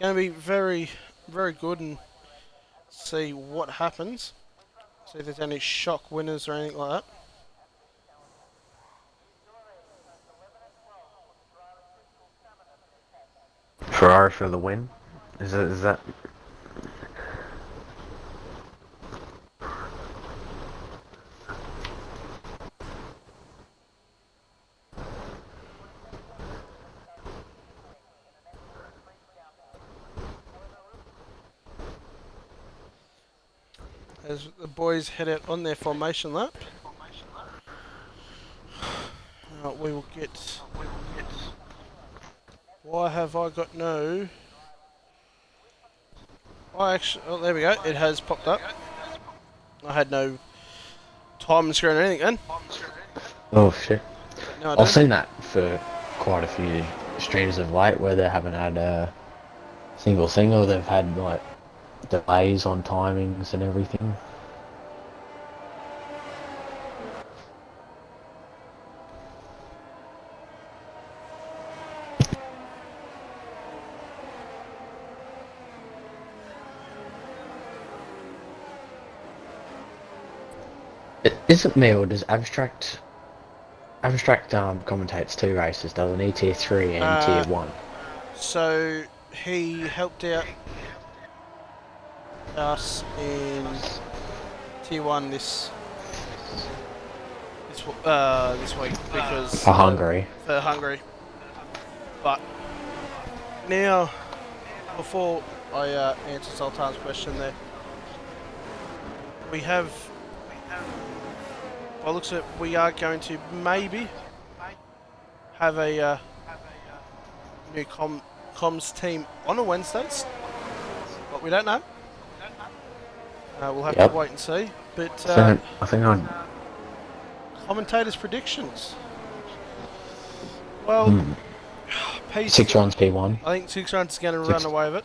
going to be very, very good, and see what happens. See if there's any shock winners or anything like that. Ferrari for the win. Is that? As the boys head out on their formation lap, we will get. Why have I got no? Oh, there we go. It has popped up. I had no time screen or anything then. Oh shit! No, I've seen that for quite a few streams of late where they haven't had a single. They've had like delays on timings and everything. Isn't me, or does Abstract commentates 2 races, doesn't he? Tier 3 and Tier 1. So he helped out us in Tier 1 this week because For Hungary. For Hungary. But now, before I answer Sultan's question there, we have. By the looks of it, we are going to maybe have a new comms team on a Wednesdays, but we don't know. We'll have to wait and see. But I think I'd... commentators' predictions. Well, 6 runs P1. I think 6 runs is going to run away with it.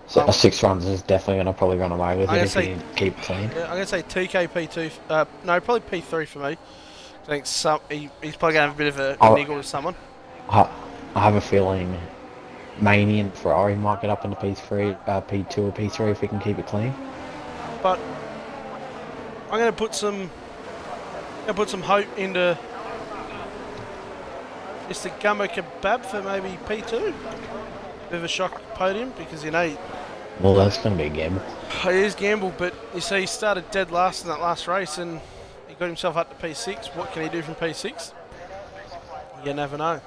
So 6 runs is definitely going to probably run away with it if you keep it clean. Yeah, I'm going to say TK P2. No, probably P3 for me. I think he's probably going to have a bit of a niggle with someone. I have a feeling Maney and Ferrari might get up into P3, P2 or P3 if we can keep it clean. But I'm going to put some hope into Mr. Gumbo Kebab for maybe P2. Bit of a shock podium because well, that's going to be a gamble. It is gamble, but you see, he started dead last in that last race and he got himself up to P6. What can he do from P6? You never know.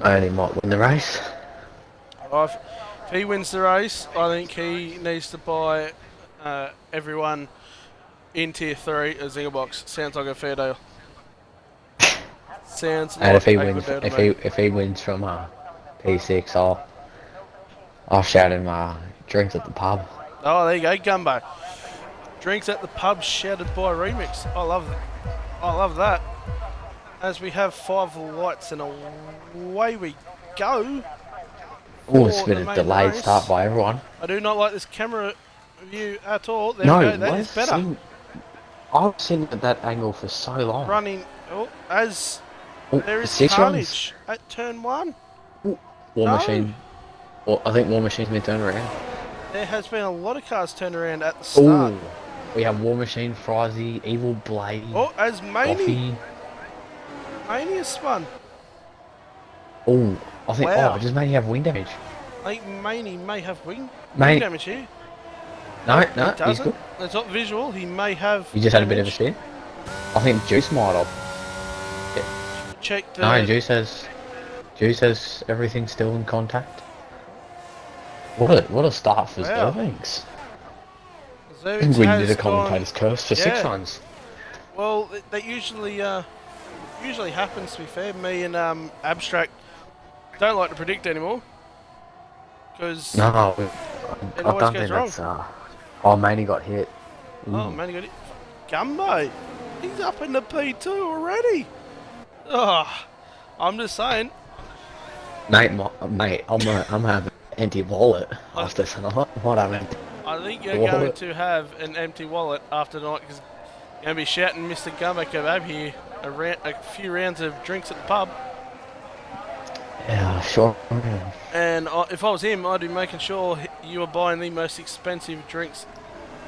And he might win the race. If he wins the race, I think he needs to buy everyone in Tier 3 a Zinger box. Sounds like a fair deal. Sounds And like if he wins from P6, I've shouted him drinks at the pub. Oh, there you go, Gumbo. Drinks at the pub shouted by Remix. I love that. As we have 5 lights and away we go. Oh, it's For been the a main delayed race. start by everyone. I do not like this camera view at all. There No, we go. That is better. I've seen at that angle for so long. Running. Oh, as Oh, there is 6 carnage at turn 1. War No. Machine. Well, I think War Machine's been turned around. There has been a lot of cars turned around at the start. Oh, we have War Machine, Frizy, Evil Blade, Oh, as Maney has spun. Oh, I think. Wow. Oh, does Maney have wind damage? I think Maney may have wing damage here. No, He he's doesn't. good. It's not visual. He may have. He just had a bit of a damage. spin. I think Juice might have. Check the. No, Juice has everything still in contact. What a start for Wow. Zervings. I Zervix think we has did a gone- commentator's curse for 6 Yeah. runs. Well, that usually happens. To be fair, me and Abstract don't like to predict anymore because No, I always don't goes think wrong. that's. Oh, Maney got hit. oh man, you got it. Gumbo, he's up in the P2 already. Oh, I'm just saying. Mate, I'm gonna have an empty wallet after tonight. What I mean. I think you're going to have an empty wallet after tonight because you're going to be shouting Mr. Gumbo Kebab here a few rounds of drinks at the pub. Yeah, sure. And if I was him, I'd be making sure you were buying the most expensive drinks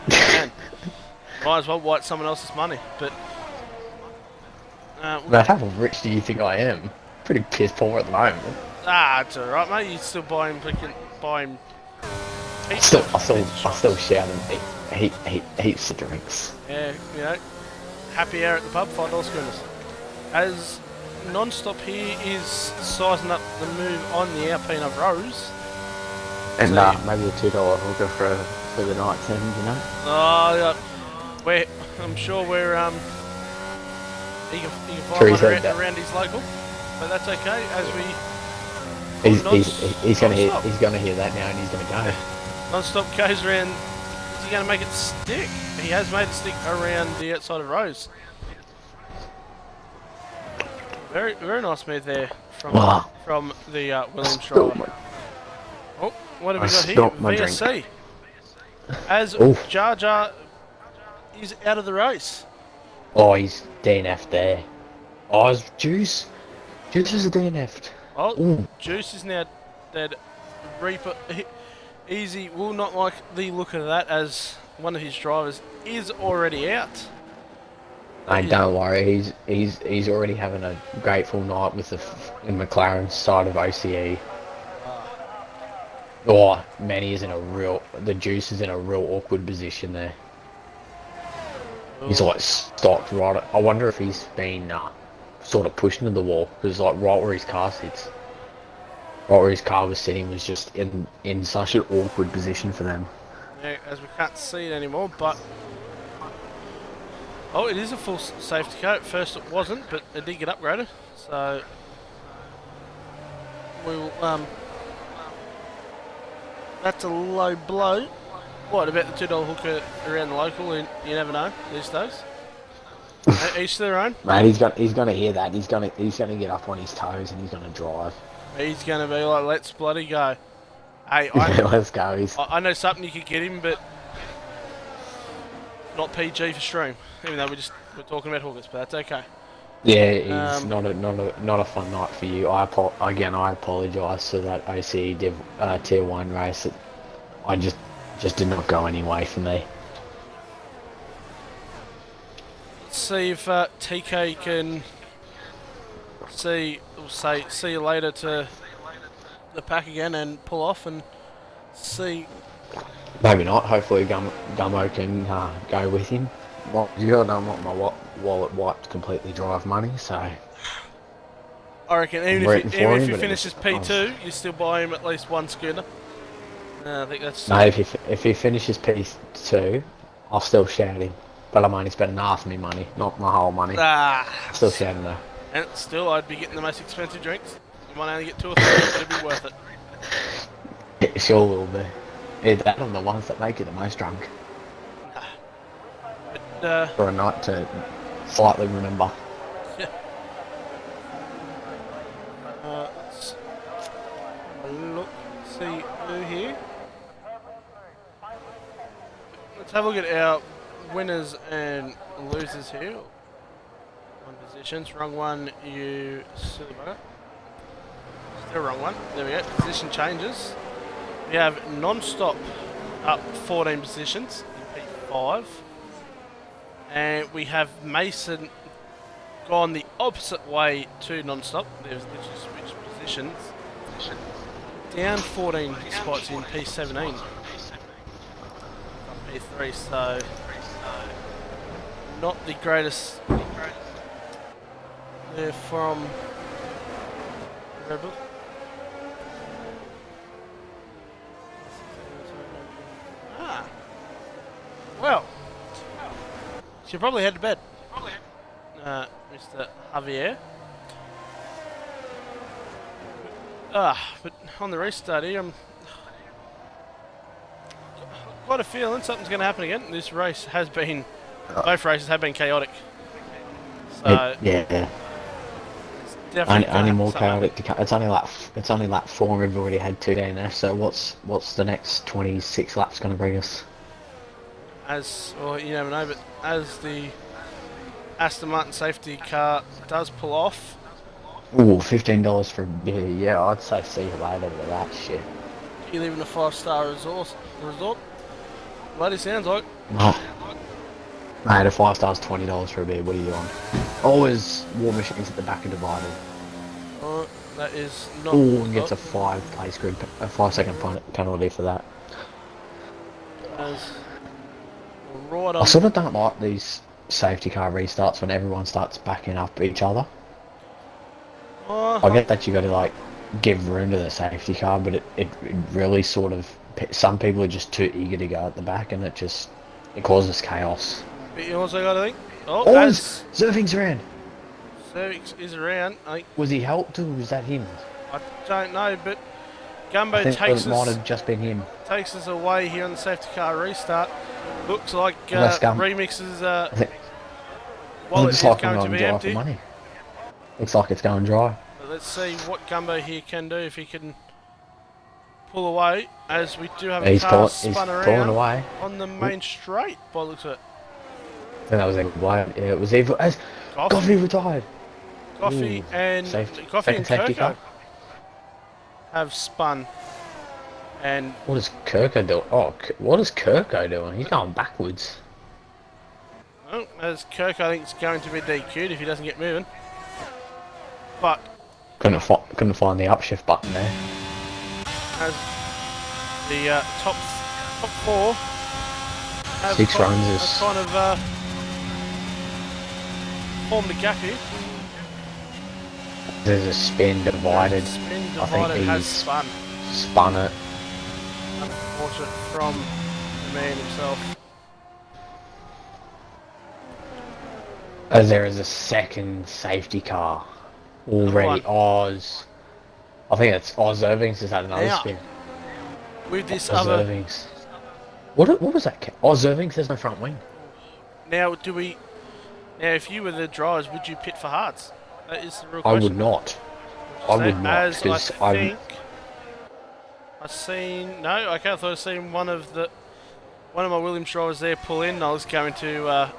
you can. Might as well wipe someone else's money. But Mate, how rich do you think I am? Pretty piss poor at the moment. it's alright, mate. You still buy him I still shout and heaps of drinks. Yeah, you know, happy hour at the pub, $5 schooners. As non-stop here is sizing up the move on the Alpina Rose. And So- maybe a $2 hooker for the night's end, you know? Oh, yeah. I'm sure he can find Sure, he's one heard that. around his local, but that's okay. As we He's gonna non-stop. hear that now and he's gonna go. Non-stop goes around. Is he going to make it stick? He has made it stick around the outside of Rose. Very, very nice move there from the Williams driver. Oh, what have we got here? stopped my VSC. As Oof. Jar Jar is out of the race. Oh, he's DNF'd there. Oh, it's Juice. Juice is a DNF'd. Oh, Ooh. Juice is now dead. Reaper, Easy will not like the look of that as one of his drivers is already out. Mate, don't worry. He's already having a grateful night with in McLaren's side of OCE. Oh, man, the Juice is in a real awkward position there. He's like stopped right. I wonder if he's been sort of pushed into the wall because like right where his car sits, right where his car was sitting was just in such an awkward position for them. Yeah, as we can't see it anymore, but oh, it is a full safety car. At first it wasn't, but it did get upgraded. So we will. That's a low blow. What about the $2 hooker around the local? You never know these days. Each to their own. Mate, he's gonna hear that. He's gonna get up on his toes and he's gonna drive. He's going to be like, let's bloody go. Hey, Let's go. I know something you could get him, but not PG for stream. Even though we're talking about hookers, but that's okay. Yeah, he's not a fun night for you. I apologise for that OCE Tier 1 race. I just did not go any way for me. Let's see if TK can see you later to the pack again and pull off and see. Maybe not. Hopefully Gummo can go with him. Well, I don't want my wallet wiped completely dry of money, so... I reckon even if he finishes P2, you still buy him at least one schooner. I think that's... No, if he finishes P2, I'll still shout him. But I'm only spending half of my money, not my whole money. Still shouting though. And still, I'd be getting the most expensive drinks. You might only get 2 or 3, but it'd be worth it. It sure will be. Yeah, that are the ones that make you the most drunk. Nah. But, For a night to slightly remember. yeah. Let's have a look, see who here. Let's have a look at our winners and losers here. On positions, wrong one, you silly bugger. Still wrong one. There we go. Position changes. We have non-stop up 14 positions in P5. And we have Mason gone the opposite way to non-stop. They've literally switched positions. Down 14 spots in P17. From P3, so not the greatest. They're from Rebel. Ah. Well. She probably head to bed. Mr. Javier. But on the restart here, I'm got a feeling something's going to happen again. This race has been, both races have been chaotic. So yeah. it's definitely Only more chaotic to come. It's only lap 4 and we've already had 2 DNFs. So what's the next 26 laps going to bring us? Well, you never know, but as the Aston Martin safety car does pull off. Ooh, $15 for a beer. Yeah, I'd say see you later with that shit. You live in a 5-star resort. Bloody sounds like. No. Mate, a 5 star's $20 for a beer. What are you on? Always war machines at the back are divided. Oh, that is not. Ooh, and gets a 5-second penalty for that. As right on. I sort of don't like these safety car restarts when everyone starts backing up each other. I get that you got to like give room to the safety car, but it really sort of, some people are just too eager to go at the back, and it causes chaos. But you also got to think. Oh, Zerving's around. Cervix is around. Was he helped, or was that him? I don't know, but Gumbo I think it might have just been him. Takes us away here on the safety car restart. Looks like Remix's wallet is going to be empty. Money. Looks like it's going dry. But let's see what Gumbo here can do, if he can pull away, as we do have a car spun around away on the main straight by the looks of it. I think that was Eagle. Yeah, it was Eagle. As Coffee retired. Coffee and Kirko have spun. And what is Kirko doing? Oh, what is Kirko doing? He's going backwards. Well, as Kirk, I think it's going to be DQ'd if he doesn't get moving. But couldn't find the upshift button there. As the top 4 have 6 runs is kind of formed a gap here. There's a spin divided. I think has spun it. Unfortunate from the man himself. As there is a second safety car already. Oz. I think it's Oz Irvings has had another spin. With this Oz other. Irvings. What was that? Oz Irvings, there's no front wing. Now, if you were the drivers, would you pit for hards? That is the real question. I would not. I would not. As I think I seen I thought I seen one of my Williams drivers there pull in. I was going to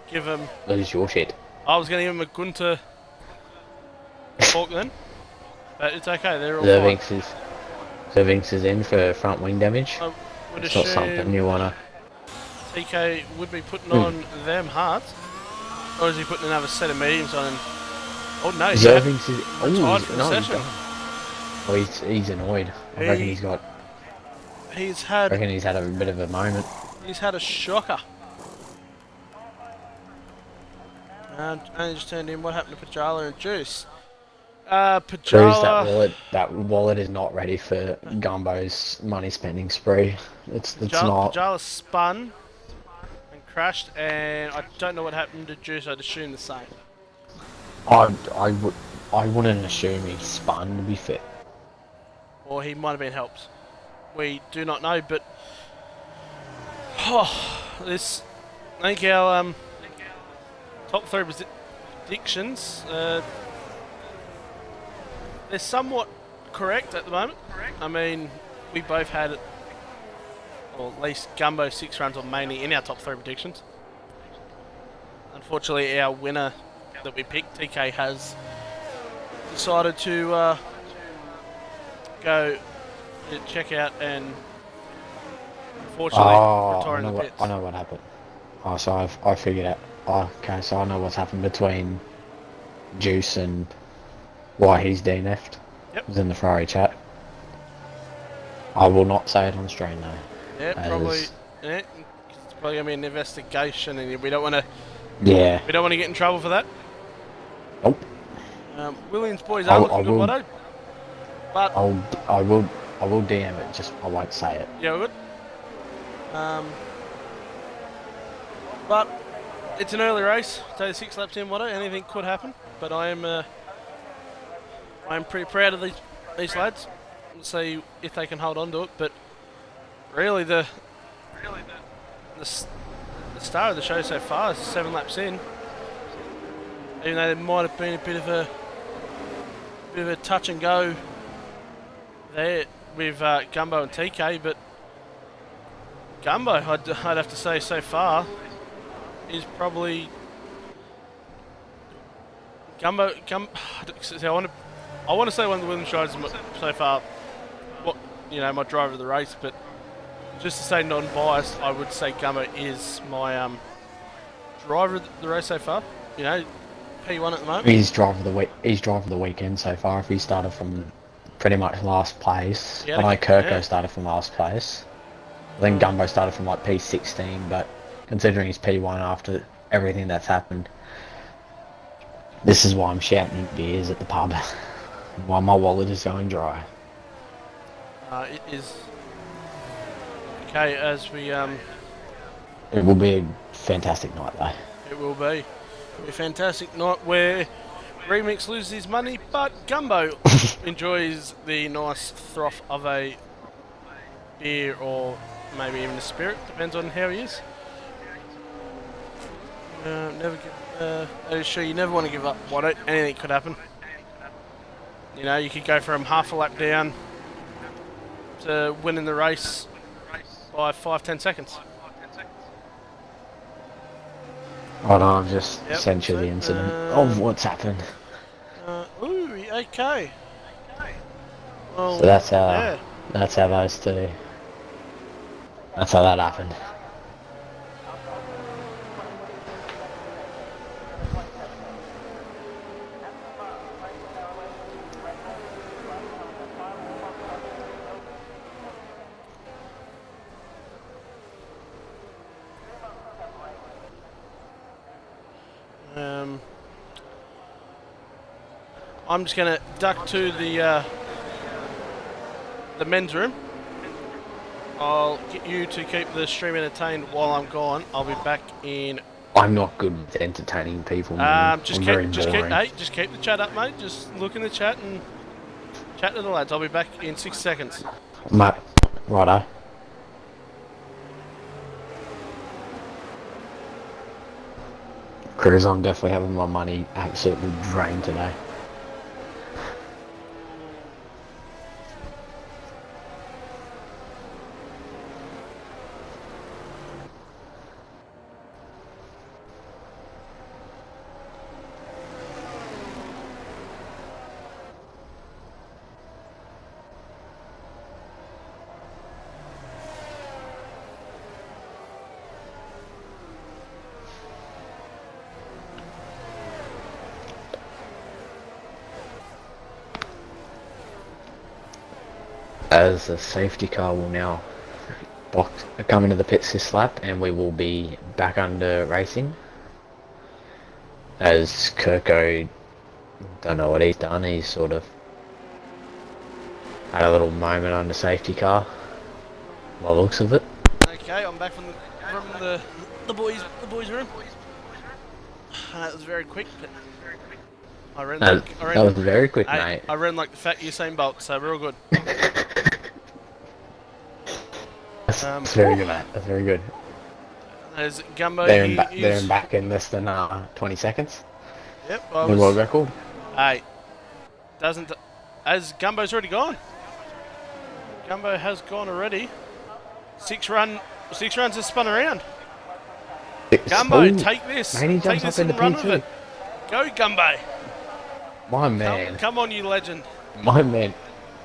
give him. That is your shit. I was going to give him a Gunter fork then, but it's okay. They're all fine. Zervings is in for front wing damage. I would it's not something you wanna. TK would be putting on them hards, or is he putting another set of mediums on him? Oh no, Zervings is retired from the session. He's annoyed. I reckon he's got. I reckon he's had a bit of a moment. He's had a shocker. And just turned in. What happened to Pajala and Juice? Pajala. That wallet is not ready for Gumbo's money spending spree. It's not. Pajala spun and crashed, and I don't know what happened to Juice. I'd assume the same. I wouldn't assume he spun, to be fair. Or he might have been helped. we do not know. But I think our top 3 predictions, they're somewhat correct at the moment. I mean, we both had, or at least Gumbo 6 runs on mainly in our top 3 predictions. Unfortunately, our winner that we picked, TK, has decided to go check out and unfortunately retire in the pits. I know what happened. Oh, so I figured out. Oh, okay, so I know what's happened between Juice and why he's DNF'd. Yep. It was in the Ferrari chat. I will not say it on stream though. Yeah, probably. Yeah, it's probably gonna be an investigation, and we don't want to. Yeah. We don't want to get in trouble for that. Nope. Williams boys are looking good, Watto. But I will DM it. Just I won't say it. Yeah, good. But it's an early race. It's only 6 laps in, Watto. Anything could happen. But I am pretty proud of these lads. Let's see if they can hold on to it. But really, the star of the show so far is 7 laps in. Even though there might have been a bit of a touch and go there with Gumbo and TK, but Gumbo, I'd have to say so far, is probably Gumbo. I want to say one of the Williams drivers so far. My driver of the race, but just to say non-biased, I would say Gumbo is my driver of the race so far. P1 at the moment. He's driver of the week. He's driver of the weekend so far. If he started from pretty much last place, I know Kirko started from last place. I think Gumbo started from like P16, but considering he's P1 after everything that's happened, this is why I'm shouting beers at the pub. Why my wallet is going dry. It is okay as we It will be a fantastic night though. It will be a fantastic night where Remix loses his money, but Gumbo enjoys the nice froth of a beer or maybe even a spirit, depends on how he is. That is sure you never want to give up. Anything could happen. You could go from half a lap down to winning the race by 5-10 seconds. Right, I've just sent you the incident of what's happened. Okay. Well, So that's how that's how those two. That's how that happened. I'm just going to duck to the men's room. I'll get you to keep the stream entertained while I'm gone. I'll be back in. I'm not good with entertaining people. Just keep the chat up, mate. Just look in the chat and chat to the lads. I'll be back in 6 seconds. Mate, righto. Cruz, I'm definitely having my money absolutely drained today. As the safety car will now come into the pits this lap, and we will be back under racing. As Kirko, don't know what he's done, he's sort of had a little moment under safety car, by the looks of it. Okay, I'm back from the boys' room. That was very quick, but that was very quick, mate. I ran like the fat Usain Bolt, so we're all good. That's very good, mate. That's very good. As Gumbo, They're is... in back in less than 20 seconds. Yep, The world record. Hey, doesn't... As Gumbo's already gone. Gumbo has gone already. 6 runs have spun around. Gumbo, take this. Mate, he Take jumps this up into and run with P2. it. Go, Gumbo. My man. Come on, you legend. My man.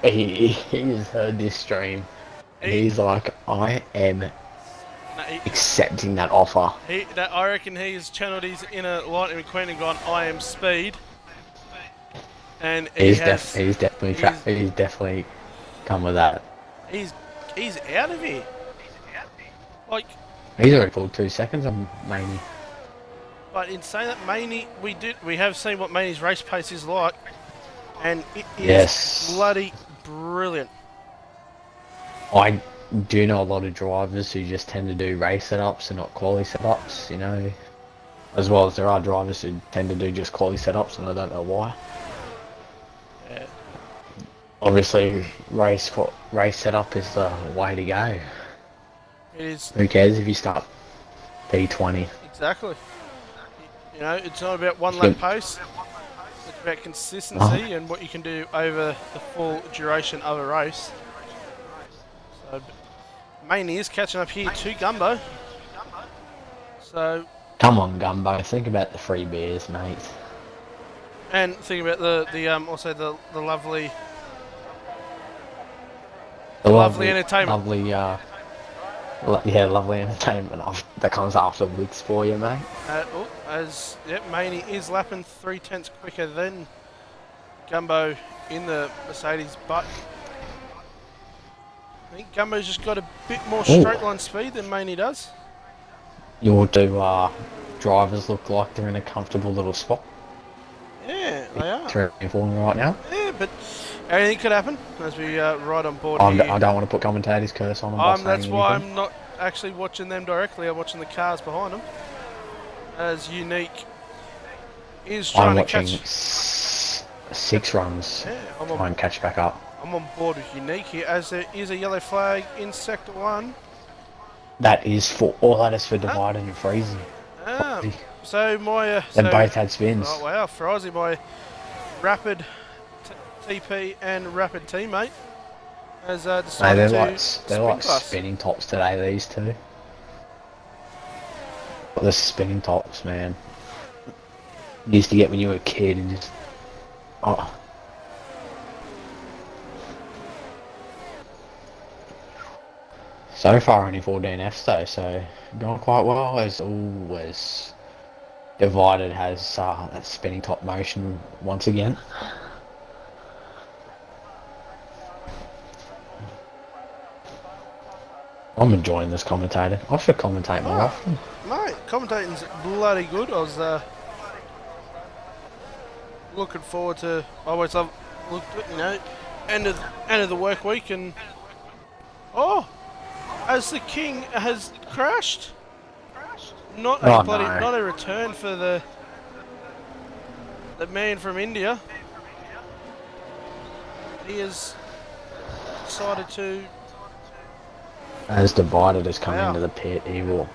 He has heard this stream. And he's like, I am accepting that offer. I reckon he's channeled his inner Lightning McQueen and gone, I am speed. And he's definitely come with that. He's out of here. Like, he's already pulled 2 seconds on Maney. But in saying that, Maney, we have seen what Maney's race pace is like, and it is bloody brilliant. I do know a lot of drivers who just tend to do race setups and not quality setups, you know, as well as there are drivers who tend to do just quality setups, and I don't know why. Yeah. Obviously, race setup is the way to go. It is. Who cares if you start P20? Exactly. You know, it's not about one lap pace. It's about consistency and what you can do over the full duration of a race. So, Maney is catching up here to Gumbo. So, come on, Gumbo. Think about the free beers, mate. And think about also the lovely entertainment. Lovely entertainment that comes after weeks for you, mate. Maney is lapping 0.3 quicker than Gumbo in the Mercedes, but I think Gumbo's just got a bit more straight line speed than Maney does. Your two drivers look like they're in a comfortable little spot. Yeah, they are. 3 and 4 right now. Yeah, but anything could happen as we ride on board I here. don't want to put commentators' curse on them. That's why I'm not actually watching them directly. I'm watching the cars behind them. As Unique is trying to catch... 6 runs. Yeah, try and catch back up. I'm on board with Unique here, as there is a yellow flag in Sector 1. That is for dividing and freezing. So my... they both had spins. Oh wow, Frizzy, my rapid TP and rapid teammate, has decided they're like spinning tops today, these two. The spinning tops, man. You used to get when you were a kid and just... Oh. So far only 14 Fs though, so going quite well. As always, Divided has that spinning top motion once again. I'm enjoying this commentator. I should commentate more often. Mate, commentating's bloody good. I was looking forward to... I always love, end of the work week, and... Oh! As the King has crashed. Not a return for the man from India. He has decided to... As Divided has come into the pit, he will...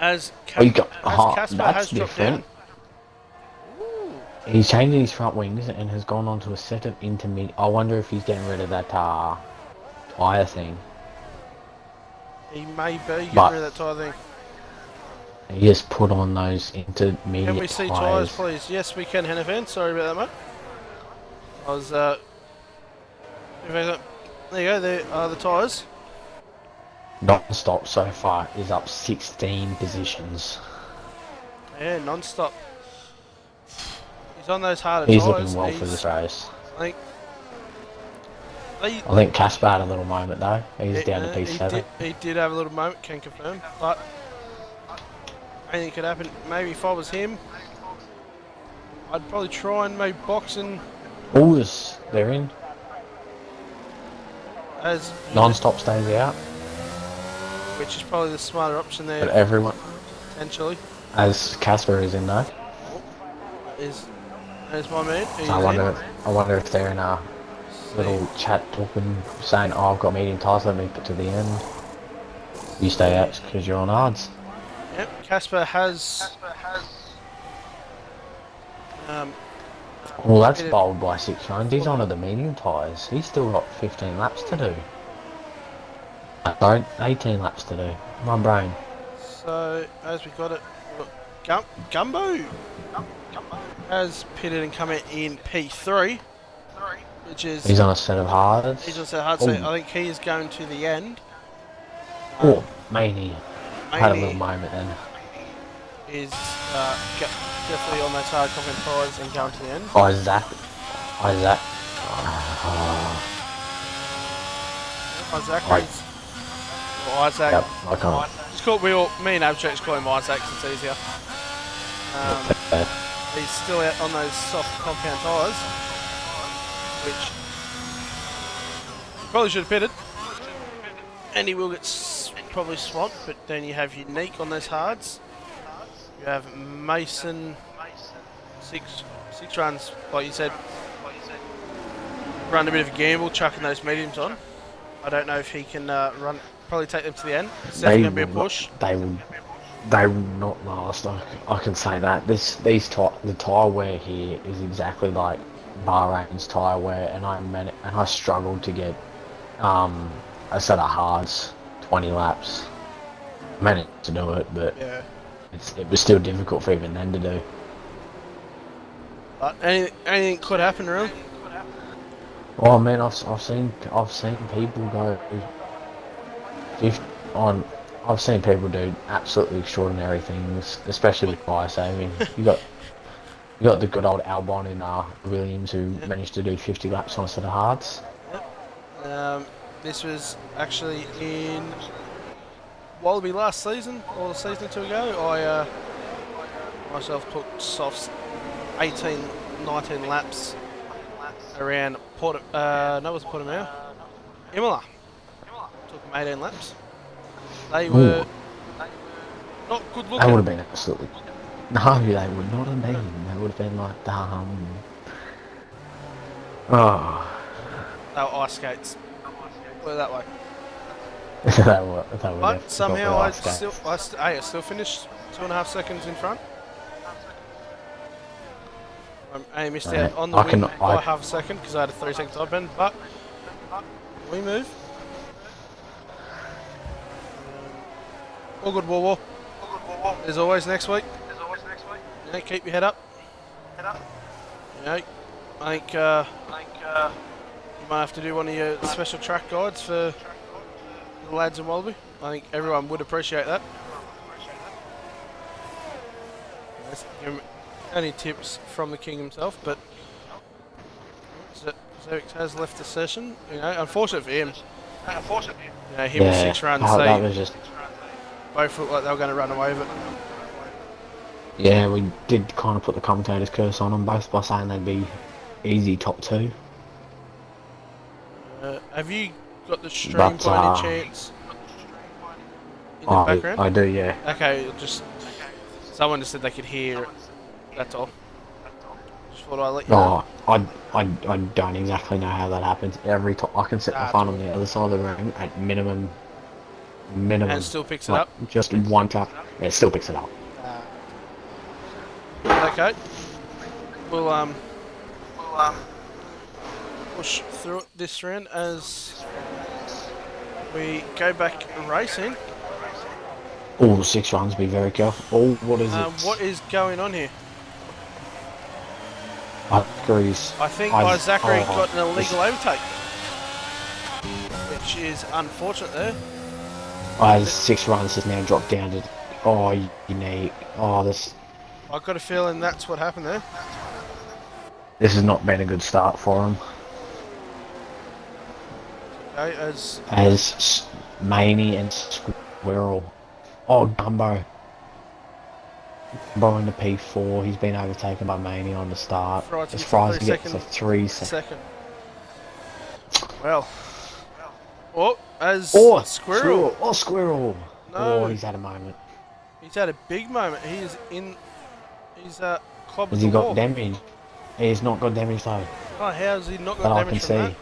As Casper has dropped down. He's changing his front wings and has gone on to a set of intermediate... I wonder if he's getting rid of that tyre thing. He may be getting rid of that tyre thing. He has put on those intermediate tyres. Can we see tyres, please? Yes, we can, Hannafan. Sorry about that, mate. I was... there you go, there are the tyres. Non-stop so far is up 16 positions. Yeah, non-stop. He's on those harder tyres. He's looking well for this race. I think Casper had a little moment though. He's down to P7. He did have a little moment, can confirm. But anything could happen. Maybe if I was him, I'd probably try and maybe box and... Oh, they're in. As non-stop stays out. Which is probably the smarter option there. But everyone... Potentially. As Casper is in though. There's my man. I wonder if they're in a little chat talking, saying, "Oh, I've got medium tyres, let me put to the end." You stay out because you're on hards. Yep, Casper has... Well, that's Bit of- bold by 6 runs. He's on to the medium tyres. He's still got 15 laps to do. Sorry, 18 laps to do. My brain. So, as we got it, look, Gumbo has pitted and come in P3, which is... He's on a set of hards. He's on set hard, so I think he is going to the end. Oh, Maney. Had a little Maney moment then. is definitely on those hard confident tyres and going to the end. Isaac. Isaac. Right. Isaac. Yep, I can't. It's called, me and Abstract call him Isaac because it's easier. He's still out on those soft compound tyres, which probably should have pitted. And he will get probably swamped, but then you have Unique on those hards. You have Mason, six runs, like you said, run a bit of a gamble, chucking those mediums on. I don't know if he can probably take them to the end. It's definitely going to be a push. They will not last. I can say that. The tyre wear here is exactly like Bahrain's tyre wear, and I struggled to get a set of hards 20 laps. I managed to do it, but Yeah. it was still difficult for even then to do. But anything could happen, really. Oh man, I've seen people go 50 on. I've seen people do absolutely extraordinary things, especially with fire saving. You got the good old Albon in Williams who managed to do 50 laps on a set of hards. This was actually in Wallaby last season, or the season or two ago. I myself took softs 18, 19 laps around no, it wasn't Portimao. Imola. Took them 18 laps. They were not good looking. That would have been absolutely. No, they would not have been. They would have been like Oh. They were ice skates. Put it that way. They were But somehow I definitely still finished 2.5 seconds in front. I missed out on the win by half a second because I had a 3-second top end, but we move. All good, War. As always, next week. You know, keep your head up. You know, I think you might have to do one of your special track guides for the lads in Wallaby. I think everyone would appreciate that. Only tips from the king himself, but Zevix has left the session. You know, unfortunate for him. You know, him with 6 runs, that was just. both looked like they were going to run away with it. Yeah, we did kind of put the commentator's curse on them both by saying they'd be easy top 2. Have you got the stream by any chance in the background? I do, yeah. Okay, someone just said they could hear it. That's all. Just thought I'd let you know. I don't exactly know how that happens. Every time I can set my phone on the other side of the room at minimum. And it still picks it up? Just one tap. Yeah, it still picks it up. Okay. We'll push through it this round as we go back racing. All the 6 runs, be very careful. Oh, what is it? What is going on here? I think Zachary got an illegal overtake, which is unfortunate there. 6 runs has now dropped down to. Unique. This. I've got a feeling that's what happened there. This has not been a good start for him. Okay, as Maney and Squirrel. Gumbo. Gumbo in the P4. He's been overtaken by Maney on the start. As Fries gets a 3 second. Well. Squirrel. Squirrel. No. He's had a moment. He's had a big moment. He is in. He's club. Has he got damage? He's not got damage though. Oh, how has he not got damage from that?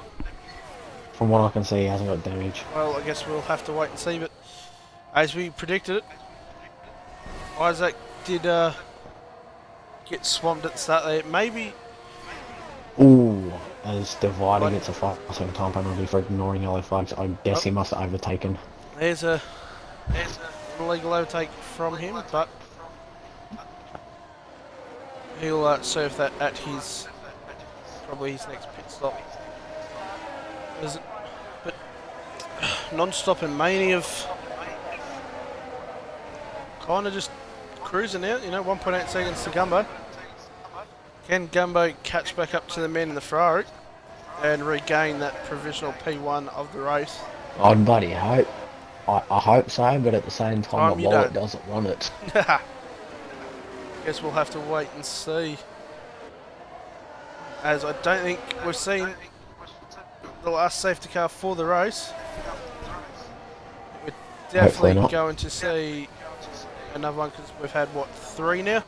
From what I can see, he hasn't got damage. Well, I guess we'll have to wait and see, but As we predicted it, Isaac did get swamped at the start there. Maybe. Ooh, as Divider Like, gets a 5-second time penalty for ignoring yellow flags, I guess he must have overtaken. there's a illegal overtake from him, but he'll serve that at his probably his next pit stop. But non-stop and Maney have kind of just cruising out. 1.8 seconds to Gumbo. Can Gumbo catch back up to the men in the Ferrari and regain that provisional P1 of the race? I'd bloody hope. I hope so, but at the same time, my You wallet don't. doesn't want it. Guess we'll have to wait and see. As I don't think we've seen the last safety car for the race. We're definitely going to see another one because we've had, what, 3 now?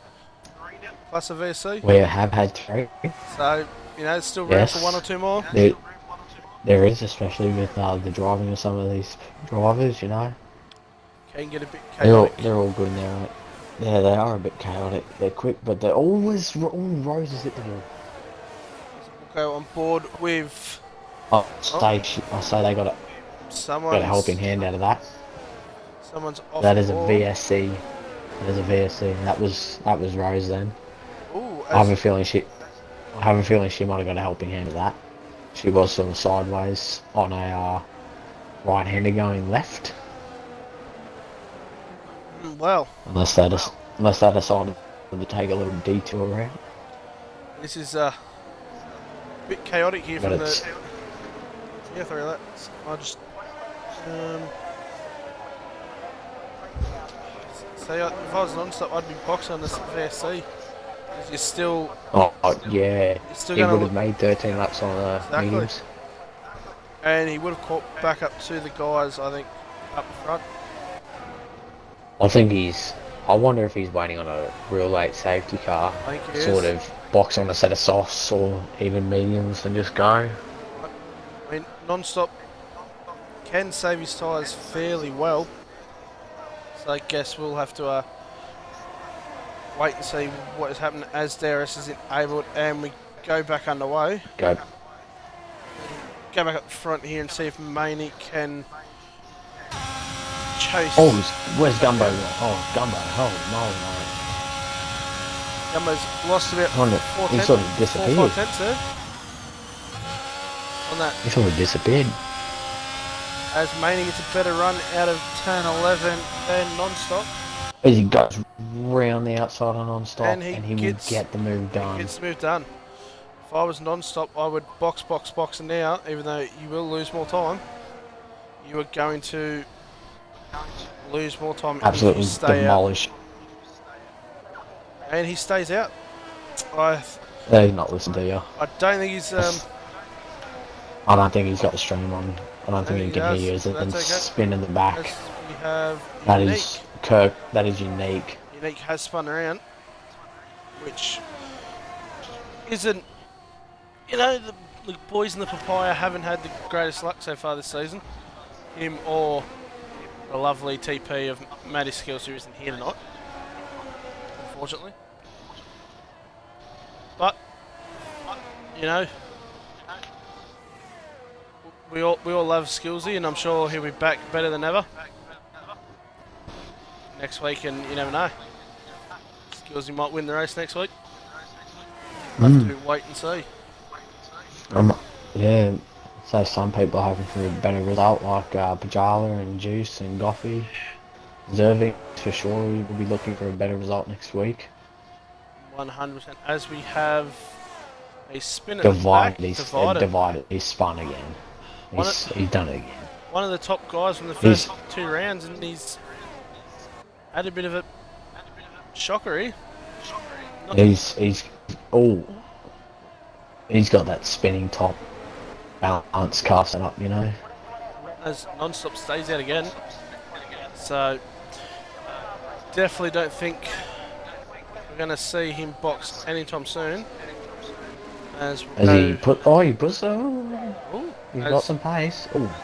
Plus a VSC? We have had 3. So, there's still room for 1 or 2 more. There is, especially with the driving of some of these drivers, Can get a bit chaotic. They're all good in there, right? Yeah, they are a bit chaotic. They're quick, but they're always all roses at the wall. We'll go on board with... I say they got a helping hand out of that. Someone's off. That is a VSC. That is a VSC. That was Rose then. Ooh, I have a feeling she might have got a helping hand of that. She was sort of sideways on a right-hander going left. Well, unless they decided to take a little detour around. This is a bit chaotic here from the. Yeah, sorry, that. I just. So if I was non-stop, I'd be boxing on this VSC. You're still. Oh yeah. Still he would have made 13 laps on the mediums. And he would have caught back up to the guys, I think, up front. I wonder if he's waiting on a real late safety car. I think he sort is. of box on a set of softs or even mediums and just go. I mean, non-stop can save his tyres fairly well. So I guess we'll have to wait and see what has happened as DRS is enabled and we go back underway. Go back up front here and see if Maney can chase. Oh, where's Gumbo? Oh, Gumbo. Oh, no. Gumbo's lost about 4 He sort of disappeared. 4 or 5 tenths there. On that. He sort of disappeared. As Maney gets a better run out of turn 11 than non-stop. As he goes round the outside on non-stop and he will get the move done. He gets the move done. If I was non-stop, I would box now, even though you will lose more time. You are going to lose more time. Absolutely if you stay demolish. And he stays out. He's not listening to you. I don't think he's. I don't think he's got the stream on. I don't think he can hear you as it spin in the back. We have that Unique. Is Kirk. That is Unique. Unique has spun around, which isn't. The boys in the papaya haven't had the greatest luck so far this season. Him or the lovely TP of Matty Skills, who isn't here tonight, unfortunately. But we all love Skillsy, and I'm sure he'll be back better than ever next week. And you never know, Skillsy might win the race next week. We'll have to wait and see. Yeah, so some people are hoping for a better result, like Pajala and Juice and Goffey. Zerving, for sure, we will be looking for a better result next week. 100%. As we have a spin at the back. Divided. He's spun again. He's done it again. One of the top guys from the first 2 rounds, and he's had a bit of a shocker here. He's got that spinning top balance casting up, As non-stop stays out again. So definitely don't think we're going to see him box anytime soon. He puts he's got some pace. Oh,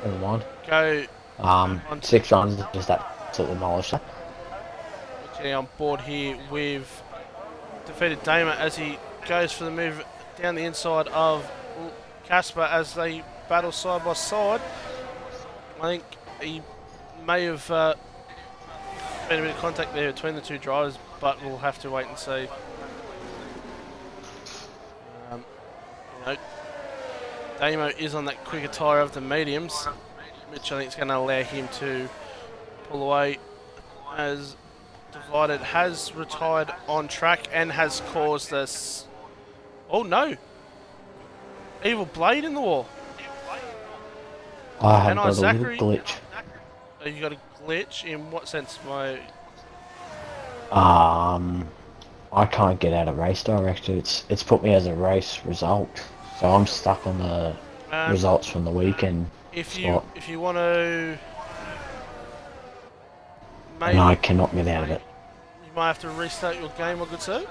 never mind. Go On 6 runs, just absolutely demolished that. getting on board here with defeated Damer as he goes for the move down the inside of Casper as they battle side by side. I think he may have been a bit of contact there between the two drivers, but we'll have to wait and see. You know, Damo is on that quicker tyre of the mediums, which I think is going to allow him to pull away as Divided has retired on track and has caused this. Oh no! Evil blade in the wall. I have And got a Zachary, little glitch. oh, you got a glitch? In what sense? I can't get out of race director. It's put me as a race result, so I'm stuck on the results from the weekend. If spot, you want to, and I cannot get out of it. you might have to restart your game, my good sir.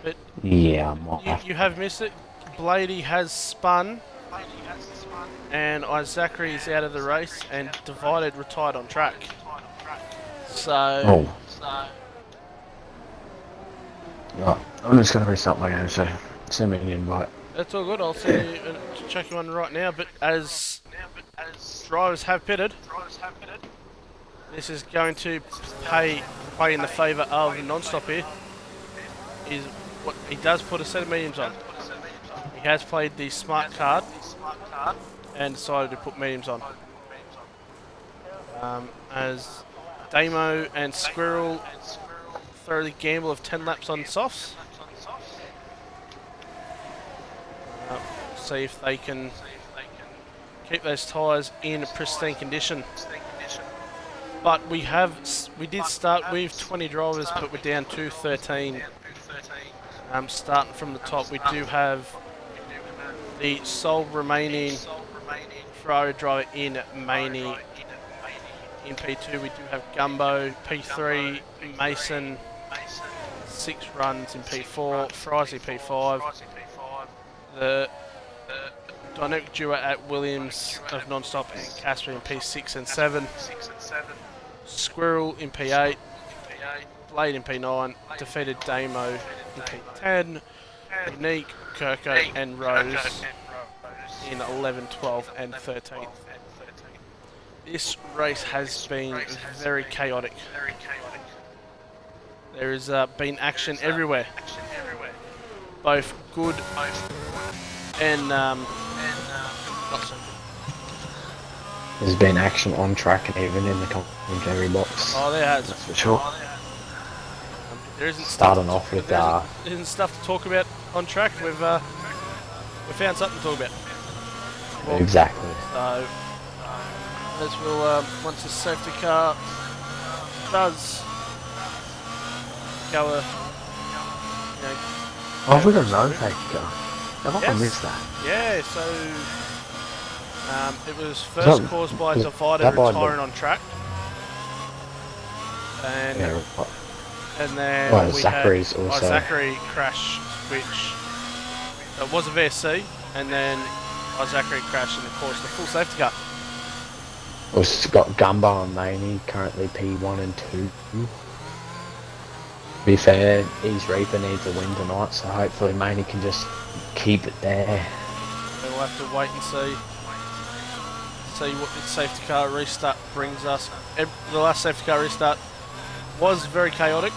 But Yeah, I might you have missed it. Blady has spun, and Zachary is out of the race, and Divided retired on track. So. Oh. Right, I'm just going to restart my game, so send me an invite. That's all good. I'll send you check you on right now. But as drivers have pitted, this is going to play in the favour of non-stop here. Is what he does put a set of mediums on. He has played the smart card and decided to put mediums on. As Damo and Squirrel throw the gamble of 10 laps on softs. See if they can keep those tyres in pristine condition. But we did start with 20 drivers, but we're down to 13. Starting from the top, we do have the sole remaining Ferrari driver in Maney. In P2 we do have Gumbo, P3 Mason, 6 runs in P4, Frizy P5, the dynamic duo at Williams of non-stop and Casper in P6 and 7, Squirrel in P8, Blade in P9, defeated Damo in P10, Unique, Kirko and Rose in 11, 12 and 13th. This race has been very chaotic. There has been action everywhere, both good and not so good. There's been action on track and even in the commentary box. Oh, there has. That's for sure. There isn't starting off with there isn't stuff to talk about on track. We've found something to talk about. Well, exactly. So as we'll once the safety car does go oh, we got no safety car. How I missed that? Yeah, so it was first caused by Divided retiring on track, and yeah, and then we Zachary's had also. Zachary crash, which it was a VSC, and then Zachary crashed and it caused the full safety car. We've got Gumbo and Maney currently P1 and 2. To be fair, East Reaper needs a win tonight, so hopefully Maney can just keep it there. We'll have to wait and see what the safety car restart brings us. The last safety car restart was very chaotic,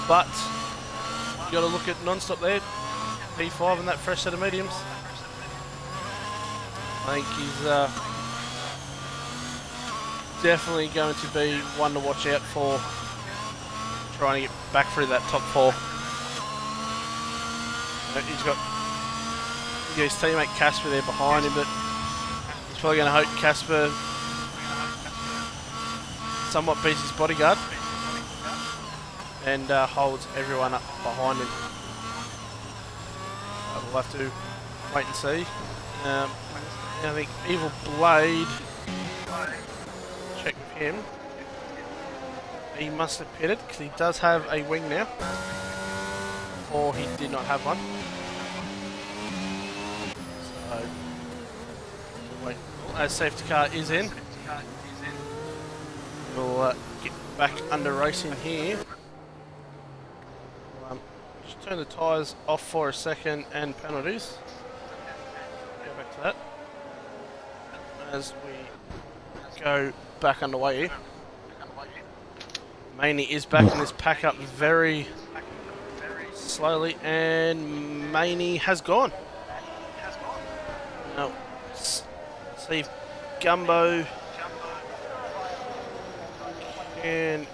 but you got to look at non-stop there, P5 and that fresh set of mediums. I think he's definitely going to be one to watch out for, trying to get back through that top 4. He's got his teammate Casper there behind him, but he's probably going to hope Casper somewhat beats his bodyguard and holds everyone up behind him. We'll have to wait and see. I think Evil Blade, check with him. He must have pitted because he does have a wing now, or he did not have one. So, wait. as safety car is in. We'll get back under racing here. Just turn the tyres off for a second and penalties. Go back to that. As we go back underway here. Maney is backing this pack up very slowly, and Maney has gone. Now, see if Gumbo can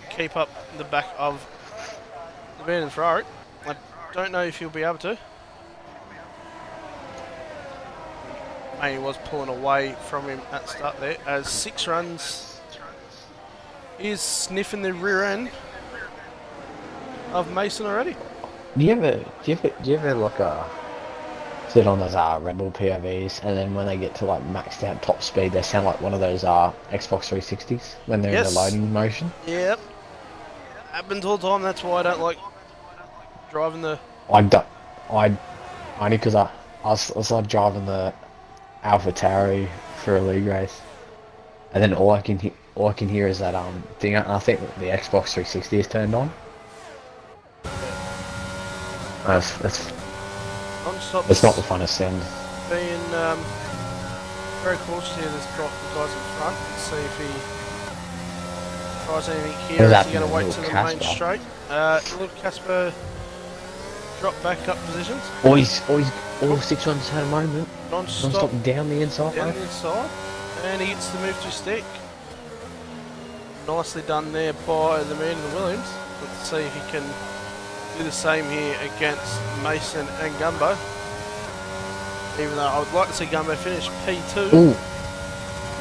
keep up the back of the van and Ferrari. I don't know if he'll be able to. Maney was pulling away from him at the start there, as 6 runs is sniffing the rear end of Mason already. Do you ever like sit on those Red Bull POVs, and then when they get to like maxed out top speed, they sound like one of those Xbox 360s when they're in the loading motion? Yep. Happens all the time. That's why I don't like driving the. Only because I was like driving the Alpha Tauri for a league race, and then all I can hear is that thing. I think the Xbox 360 is turned on. That's non-stop. It's not the funnest sound. Being very cautious here. Let's drop the guys in front and see if he tries anything here. Is he going to wait to the main straight? Look, Casper drop back up positions. All 6 runs had a moment. Non-stop down the inside. Down the inside, and he gets the move to stick. Nicely done there by the man in the Williams. Let's see if he can do the same here against Mason and Gumbo. Even though I would like to see Gumbo finish P2. Ooh.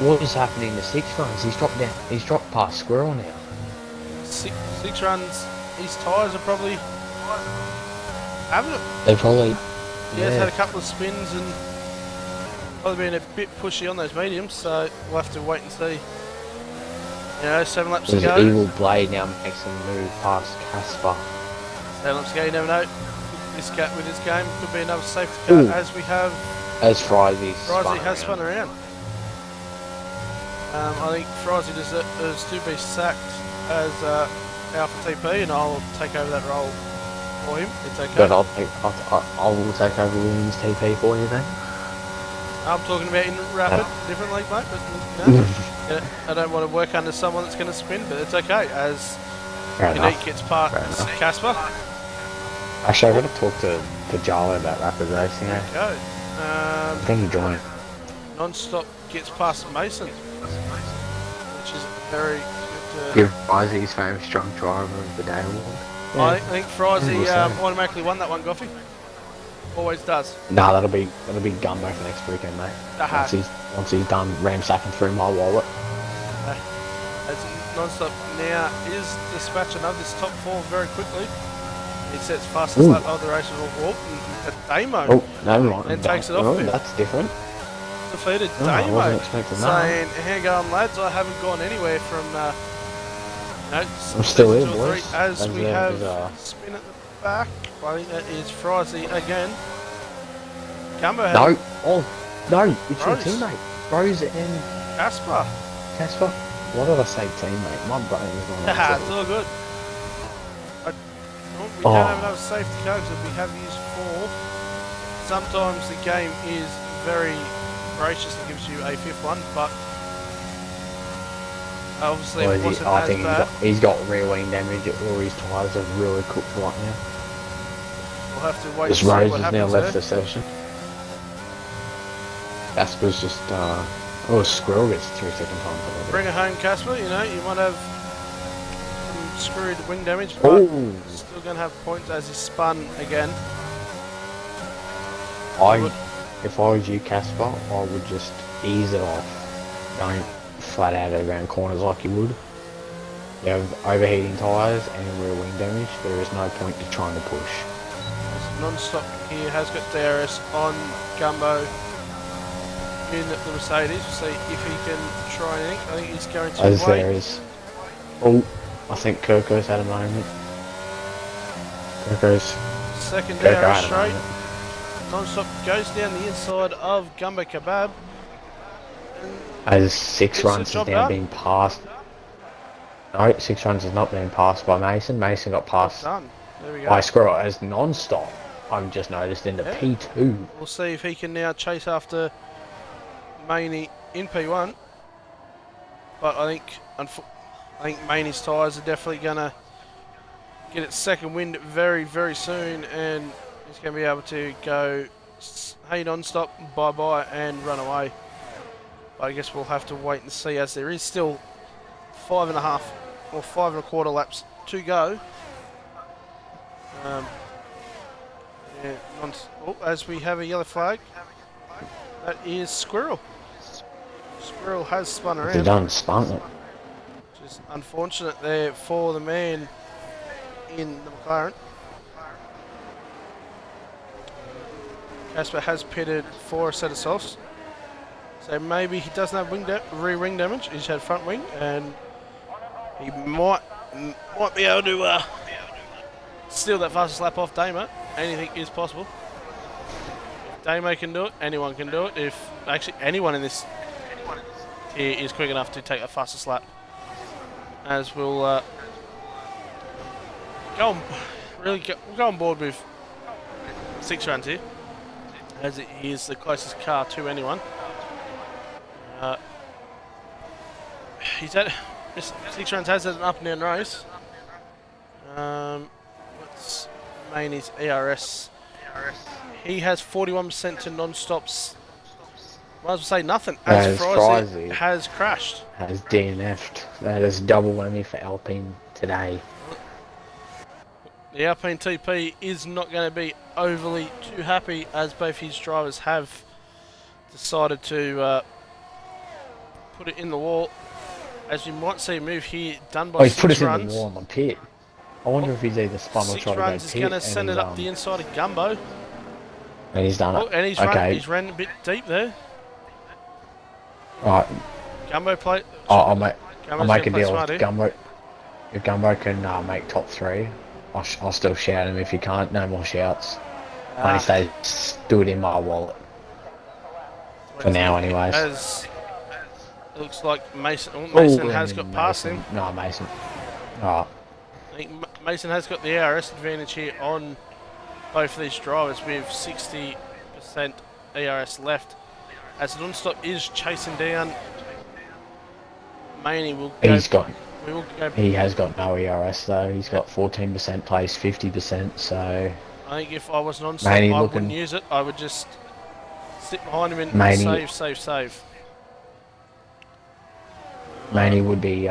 What is happening to 6 runs? He's dropped down. He's dropped past Squirrel now. Six runs. His tyres are probably having it. They probably. Yeah, he's had a couple of spins and probably been a bit pushy on those mediums. So we'll have to wait and see. You know, 7 laps to go. Evil Blade now makes him move past Casper. 7 laps to go, you never know. With this game, could be another safety car. Ooh. As we have. As Frizy has spun around. I think Frizy deserves to be sacked as Alpha TP, and I'll take over that role for him. It's okay. But I will take over Williams TP for you then. I'm talking about in Rapid, different league, mate. But no, I don't want to work under someone that's going to spin, but it's okay. As Unique gets past Casper. Actually, I've got to talk to Jarlo about Rapid Racing. There you go. I think he joined. Non-stop gets past Mason, which is very good. Give Frizy his famous strong driver of the day award. Yeah. I think Frizy automatically won that one, Goffy. Always does. Nah, that'll be Gumbo for next weekend, mate. Once he's done ransacking through my wallet. As non-stop now is dispatching of this top 4 very quickly. He sets fastest lap of the race will walk at Damo. Oh, never mind. And takes it off of him. That's different. Defeated Damo. I wasn't expecting that. Saying, how you going, lads? I haven't gone anywhere from I'm still here, boys. As we have spin at the back. I think that is Frizy again. Gumbo has no, it's your teammate. Rose and Casper. What did I say, teammate? My brain is on. It's all good. We don't have enough safety cars that we have used 4. Sometimes the game is very gracious and gives you a 5th one, but obviously it wasn't I as think bad. He's got rear wing damage, or his tyres are really cooked right now. We'll have to wait and see what Rose has now left the session. Casper's just, Squirrel gets 3 second time penalty. Bring it home, Casper. You know, you might have some screwed wing damage, but still going to have points as he spun again. If I was you, Casper, I would just ease it off. Don't flat out around corners like you would. You have overheating tyres and rear wing damage. There is no point to trying to push. Non-stop here has got DRS on Gumbo in the Mercedes. We'll see if he can try anything. I think he's going to As wait. there is. Oh, I think Kirko's had a moment. Kirko's second DRS straight. Non-stop goes down the inside of Gumbo Kebab. As 6 Gets the runs is job now done. being passed. No, 6 runs is not being passed by Mason. Mason got Job passed done. There we go. by Squirrel as non-stop. I've just noticed in the Yeah. P2. We'll see if he can now chase after Maney in P1. But I think Maney's tyres are definitely going to get its second wind very, very soon, and he's going to be able to go, hey, non-stop, bye-bye, and run away. But I guess we'll have to wait and see, as there is still 5.5 or 5.25 laps to go. Yeah, as we have a yellow flag, that is Squirrel. Squirrel has spun He around, done spun it. which is unfortunate there for the man in the McLaren. Casper has pitted for a set of softs, so maybe he doesn't have rear wing damage. He's had front wing, and he might be able to steal that fastest lap off Damo. Anything is possible. If Damo can do it, anyone can do it. If actually anyone in this tier is quick enough to take a fastest lap, as we'll go on board with 6 runs here, as it is the closest car to anyone. He's had 6 runs has had an up and down race. What's Maney's ERS? He has 41% to non-stops. Might as well say nothing, as Frizy has crashed. Has DNF'd. That is double whammy for Alpine today. The Alpine TP is not going to be overly too happy, as both his drivers have decided to put it in the wall. As you might see a move here done by 6 runs. He's put it in the wall on the pit. I wonder if he's either spun or tried to go pit. 6 runs is going to send it up the inside of Gumbo. And he's done it. And he's ran a bit deep there. Right. Gumbo play. I'll make a deal with Gumbo. If Gumbo can make top 3, I'll still shout him. If he can't, no more shouts. Only stays stood in my wallet. For now, anyways. As it looks like Mason has got past him. No, Mason. Alright. I think Mason has got the ARS advantage here on both of these drivers with 60% ARS left. As non-stop is chasing down Maney, he has got no ERS though. He's got 14% place, 50%. So I think if I was non-stop, I wouldn't use it. I would just sit behind him and save. Maney would be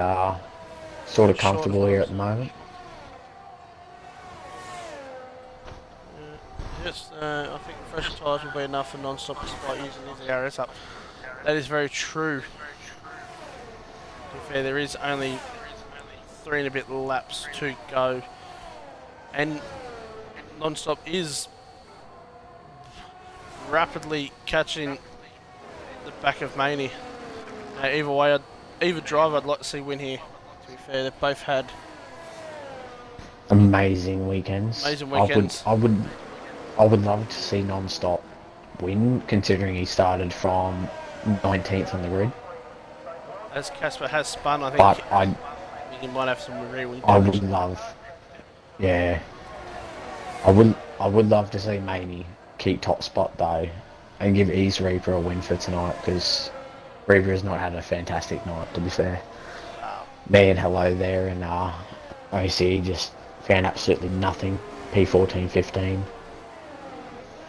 sort of comfortable here at the moment. Yes, I think refresher tyres will be enough for non-stop despite using his ARS up. That is very true. To be fair, there is only 3 and a bit laps to go, and non-stop is rapidly catching the back of Maney. Either driver I'd like to see win here. To be fair, they've both had amazing weekends. I would love to see non-stop win, considering he started from 19th on the grid. As Casper has spun, I think he might have some rear wing damage. I would love to see Maney keep top spot though, and give Ease Reaper a win for tonight, because Reaper has not had a fantastic night, to be fair. Me and Hello there, and OC just found absolutely nothing. P14, 15.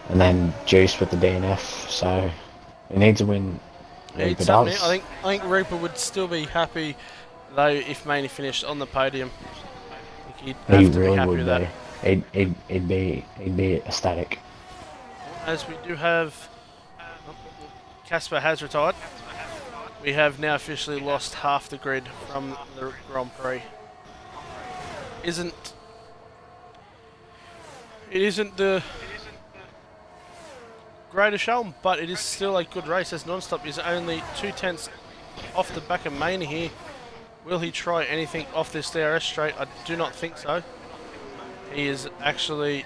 And then Juice with the DNF, so he needs a win. Reaper does. I think Reaper would still be happy though if Maney finished on the podium. I think he'd have to be happy with that. He'd be ecstatic. As we do have Casper has retired. We have now officially lost half the grid from the Grand Prix. It isn't the greatest show, but it is still a good race, as non-stop is only 2/10 off the back of Maney here. Will he try anything off this DRS straight? I do not think so. He is actually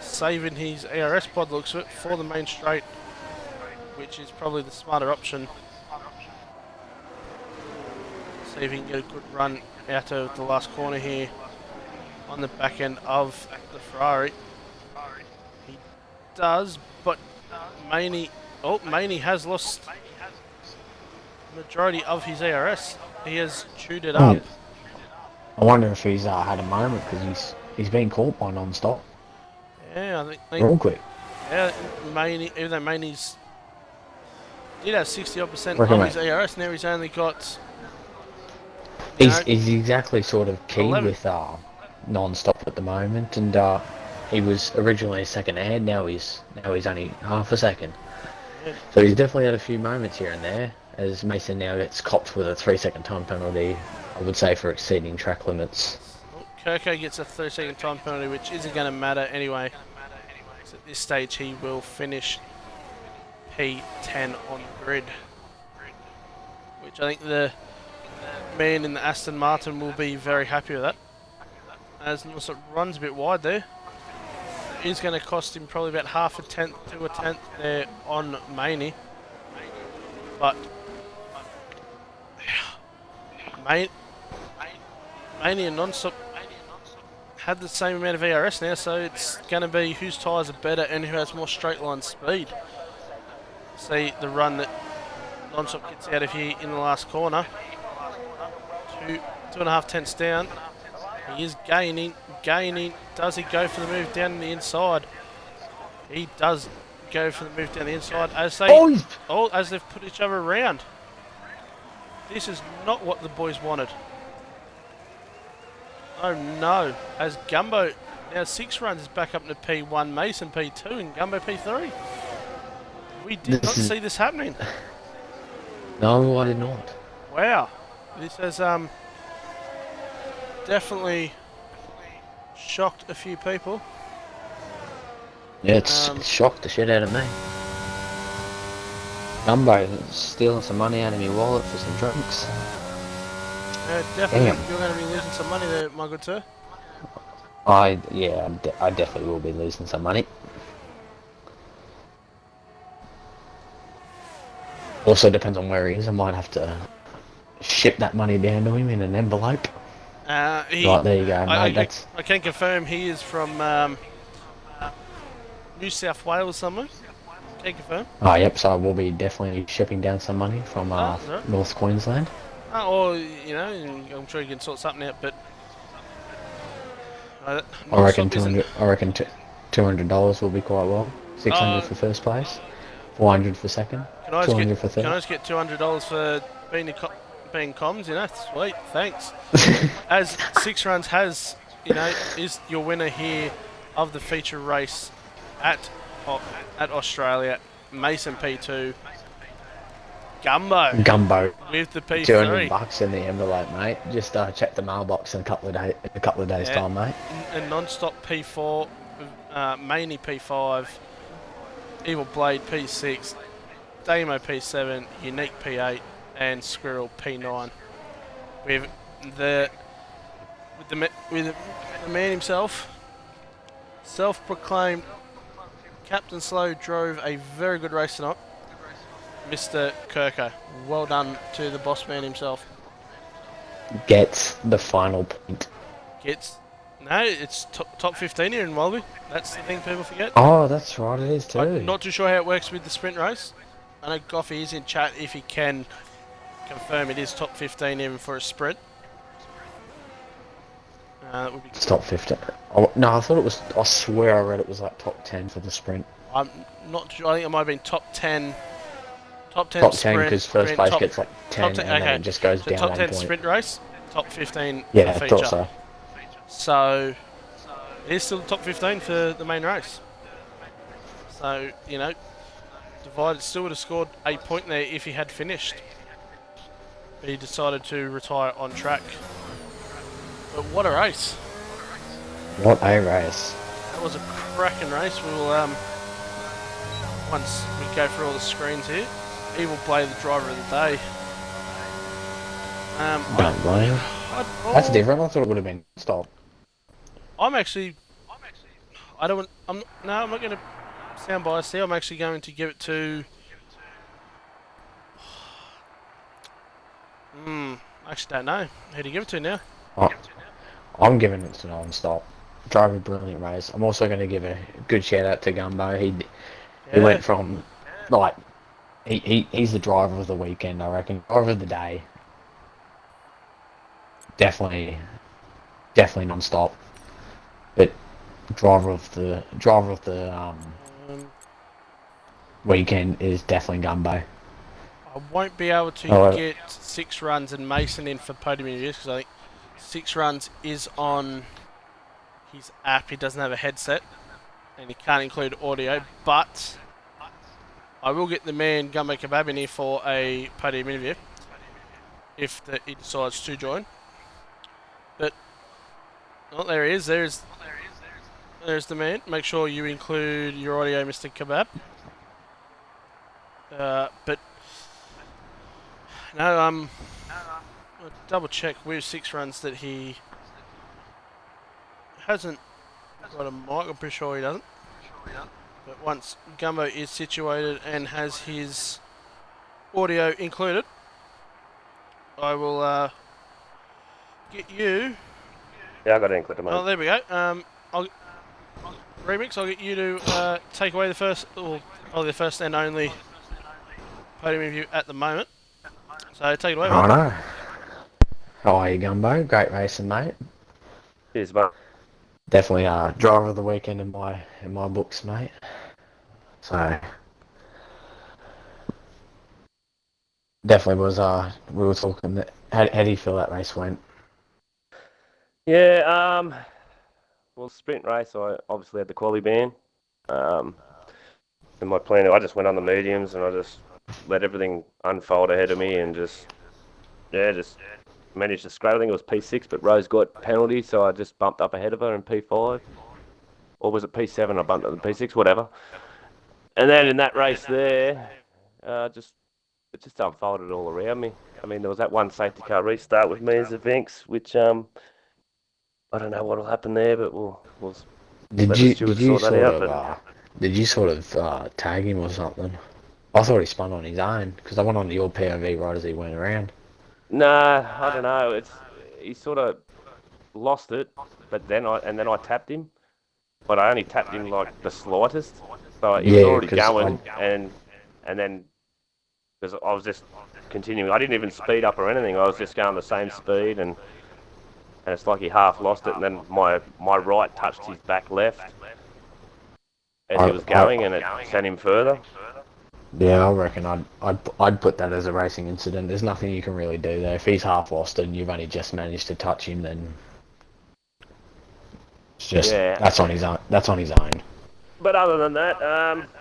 saving his ARS pod, looks of it, for the main straight, which is probably the smarter option. see if he can get a good run out of the last corner here on the back end of the Ferrari. He does, but Maney has lost the majority of his ERS. He has chewed it up. I wonder if he's had a moment because he's been caught by non-stop. Yeah, I think Real quick. Yeah, even though Maney's did have 60% Reckon, of his ERS, now he's only got. He's exactly sort of key 11. with non-stop at the moment, and he was originally a second ahead. Now he's only half a second. Yeah. So he's definitely had a few moments here and there. As Mason now gets copped with a 3-second time penalty, I would say, for exceeding track limits. Well, Kirko gets a 3-second time penalty, which isn't going to matter anyway. So at this stage, he will finish P10 on the grid, which I think the man in the Aston Martin will be very happy with that. As Nussop runs a bit wide there, it's going to cost him probably about half a tenth to a tenth there on Maney. But Maney and Nonstop had the same amount of ERS now, so it's going to be whose tyres are better and who has more straight line speed. See the run that Nonstop gets out of here in the last corner. 2.5 tenths down. He is gaining. Does he go for the move down the inside? He does go for the move down the inside as they've put each other around. This is not what the boys wanted. Oh no, as Gumbo now 6 runs is back up to P1, Mason P2 and Gumbo P3. We did not see this happening. No, I did not. Wow, this has definitely shocked a few people. Yeah, it's shocked the shit out of me. Gumbo stealing some money out of my wallet for some drinks. Definitely, Damn. you're going to be losing some money there, my good sir. I definitely will be losing some money. Also depends on where he is. I might have to ship that money down to him in an envelope. Right, there you go, mate. I can confirm he is from New South Wales somewhere. Can confirm. Oh, yep, so we'll be definitely shipping down some money from North Queensland. Or, you know, I'm sure you can sort something out, but... I reckon $200 will be quite well. 600 for first place, 400 for second, 200 for third. Can I just get $200 for being comms, you know? Sweet, thanks. As 6 runs has, you know, is your winner here of the feature race at Australia, Mason P2, Gumbo with the P3. $200 in the envelope, mate. Just check the mailbox in a couple of days time, mate. And non-stop P4, Maney P5, Evil Blade P6, Damo P7, Unique P8, and Squirrel P9. With the man himself, self-proclaimed Captain Slow, drove a very good race tonight. Mr. Kirko, well done to the boss man himself. Gets the final point. It's top 15 here in Wallaby. That's the thing people forget. Oh, that's right, it is too. I'm not too sure how it works with the sprint race. I know Goffy is in chat if he can confirm it is top 15 even for a sprint. That would be it's top 15. Oh, no, I thought it was, I swear I read it was like top 10 for the sprint. I'm not sure, I think it might have been top 10. Top 10 because first place gets like 10 and then it just goes down top 1 10 point. sprint race, top 15 yeah, for the I feature. thought so. So, it is still top 15 for the main race. So, you know, Divided still would have scored a point there if he had finished. But he decided to retire on track. But what a race. What a race. That was a cracking race. We will, once we go through all the screens here, Evil Blade, the driver of the day. Don't blame. That's different. I thought it would have been stop. I'm not going to sound biased here. I'm actually going to give it to... actually don't know. Who do you give it to now? I- I'm giving it to non-stop. Drove a brilliant race. I'm also going to give a good shout out to Gumbo. He Yeah. went from like he's the driver of the weekend, I reckon. Driver of the day. Definitely non-stop. But driver of the Um, weekend is definitely Gumbo. I won't be able to Oh, get 6 runs and Mason in for podium interviews because I think 6 runs is on his app. He doesn't have a headset and he can't include audio, but I will get the man Gumbo Kebab in here for a podium interview if he decides to join. But oh, there he is. There's the man. Make sure you include your audio, Mr. Kebab. But no, I'll double check with 6 runs that he hasn't got a mic. I'm pretty sure he doesn't. But once Gumbo is situated and has his audio included, I will get you. Yeah, I got it included, mate. Oh, there we go. Remix. I'll get you to take away the first, or probably the first and only podium review at the moment. So take it away, I mate. know. How are you, Gumbo? Great racing, mate. Cheers, mate. Definitely driver of the weekend in my books, mate. So definitely was we were talking that how do you feel that race went? Yeah, well, sprint race, I obviously had the quali ban. In my plan, I just went on the mediums and I just let everything unfold ahead of me and just managed to scrap. I think it was P6, but Rose got penalty, so I just bumped up ahead of her in P5. Or was it P7? I bumped up in P6, whatever. And then in that race there, it just unfolded all around me. I mean, there was that one safety car restart with me as a Vinx, which I don't know what will happen there, but we'll let the stewards sort that out. Did you sort of tag him or something? I thought he spun on his own because I went on your POV right as he went around. Nah, I don't know. He sort of lost it, but then I tapped him, but I only tapped him like the slightest. So he was already going, and then because I was just continuing. I didn't even speed up or anything. I was just going the same speed, and it's like he half lost it, and then my right touched his back left as he was going, and it sent him further. Yeah, I reckon I'd put that as a racing incident. There's nothing you can really do there. If he's half lost and you've only just managed to touch him, then it's just that's on his own. That's on his own. But other than that,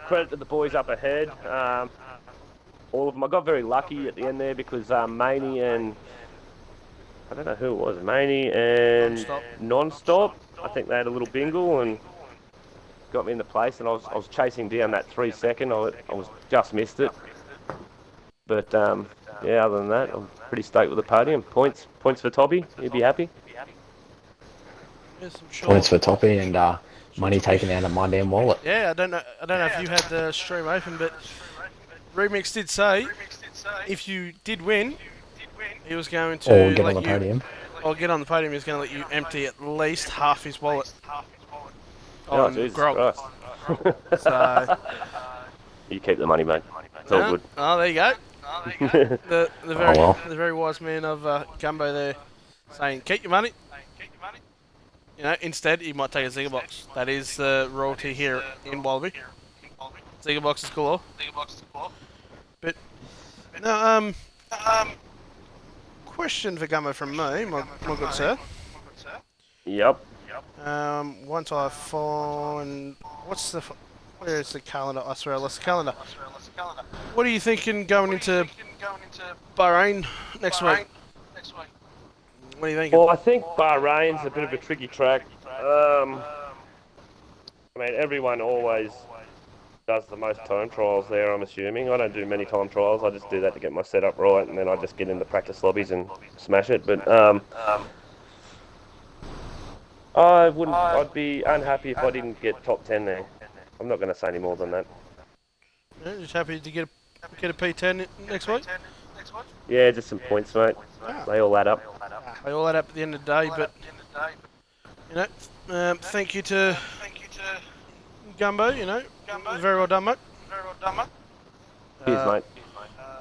credit to the boys up ahead. All of them. I got very lucky at the end there because Maney and I don't know who it was, Maney and Non-Stop. I think they had a little bingle and got me in the place, and I was chasing down that 3 second. I was just missed it. But yeah, other than that, I'm pretty stoked with the podium. Points for Toby. You'd be happy. Yes, I'm sure. Points for Toppy and money taken out of my damn wallet. Yeah, I don't know if you had the stream open, but Remix did say if you did win, he was going to get on the podium. Or get on the podium. He was going to let you empty at least half his wallet Oh, Jesus grog. Christ. So you keep the money, mate. It's all good. Oh, there you go. The very wise man of Gumbo there, saying keep your money. You know, instead he might take a Zinger box. That is the royalty here in Wallaby. Zinger box is cool. But no, question for Gumbo from me, my good sir. Yep. Once I find where is the calendar? I swear I lost the calendar. What are you thinking going into Bahrain next week? What are you thinking? Well, I think Bahrain's a bit of a tricky track. I mean, everyone always does the most time trials there, I'm assuming. I don't do many time trials. I just do that to get my setup right, and then I just get in the practice lobbies and smash it. But I'd be unhappy if I didn't get top 10 there. I'm not going to say any more than that. Yeah, just happy to get a P10 next week? Yeah, just some points, mate. Ah, They all add up. they all add up at the end of the day, but you know, thank you to Gumbo. You know, very well done, mate. Cheers, mate.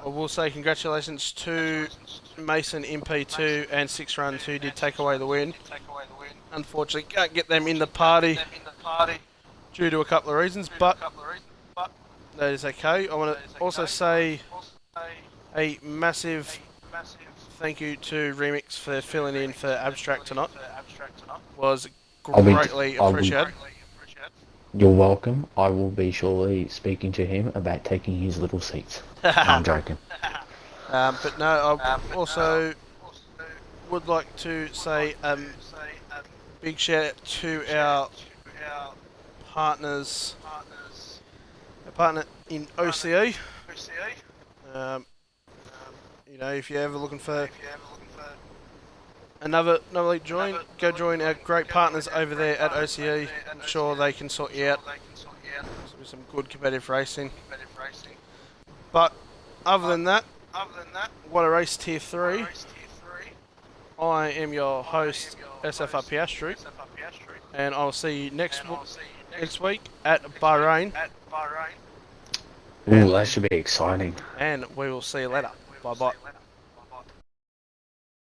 I will say congratulations to Mason MP2 and 6 Runs who did take away the win. Unfortunately, can't get them in the party due to a couple of reasons, but that is okay. I want to also say a massive thank you to Remix for filling in for Abstract tonight. Was greatly appreciated. You're welcome. I will be surely speaking to him about taking his little seats. No, I'm joking. But no, I also would like to say big shout out to our partners, our partner in OCE. You know, if you're ever looking for another league join, go join our great partners over there at OCE. I'm sure they can sort you out with some good competitive racing. But other than that, what a race tier 3. I am your host, SFR Piastri, and I'll see you next week at Bahrain. Ooh, that should be exciting. And we will see you later. Bye bye.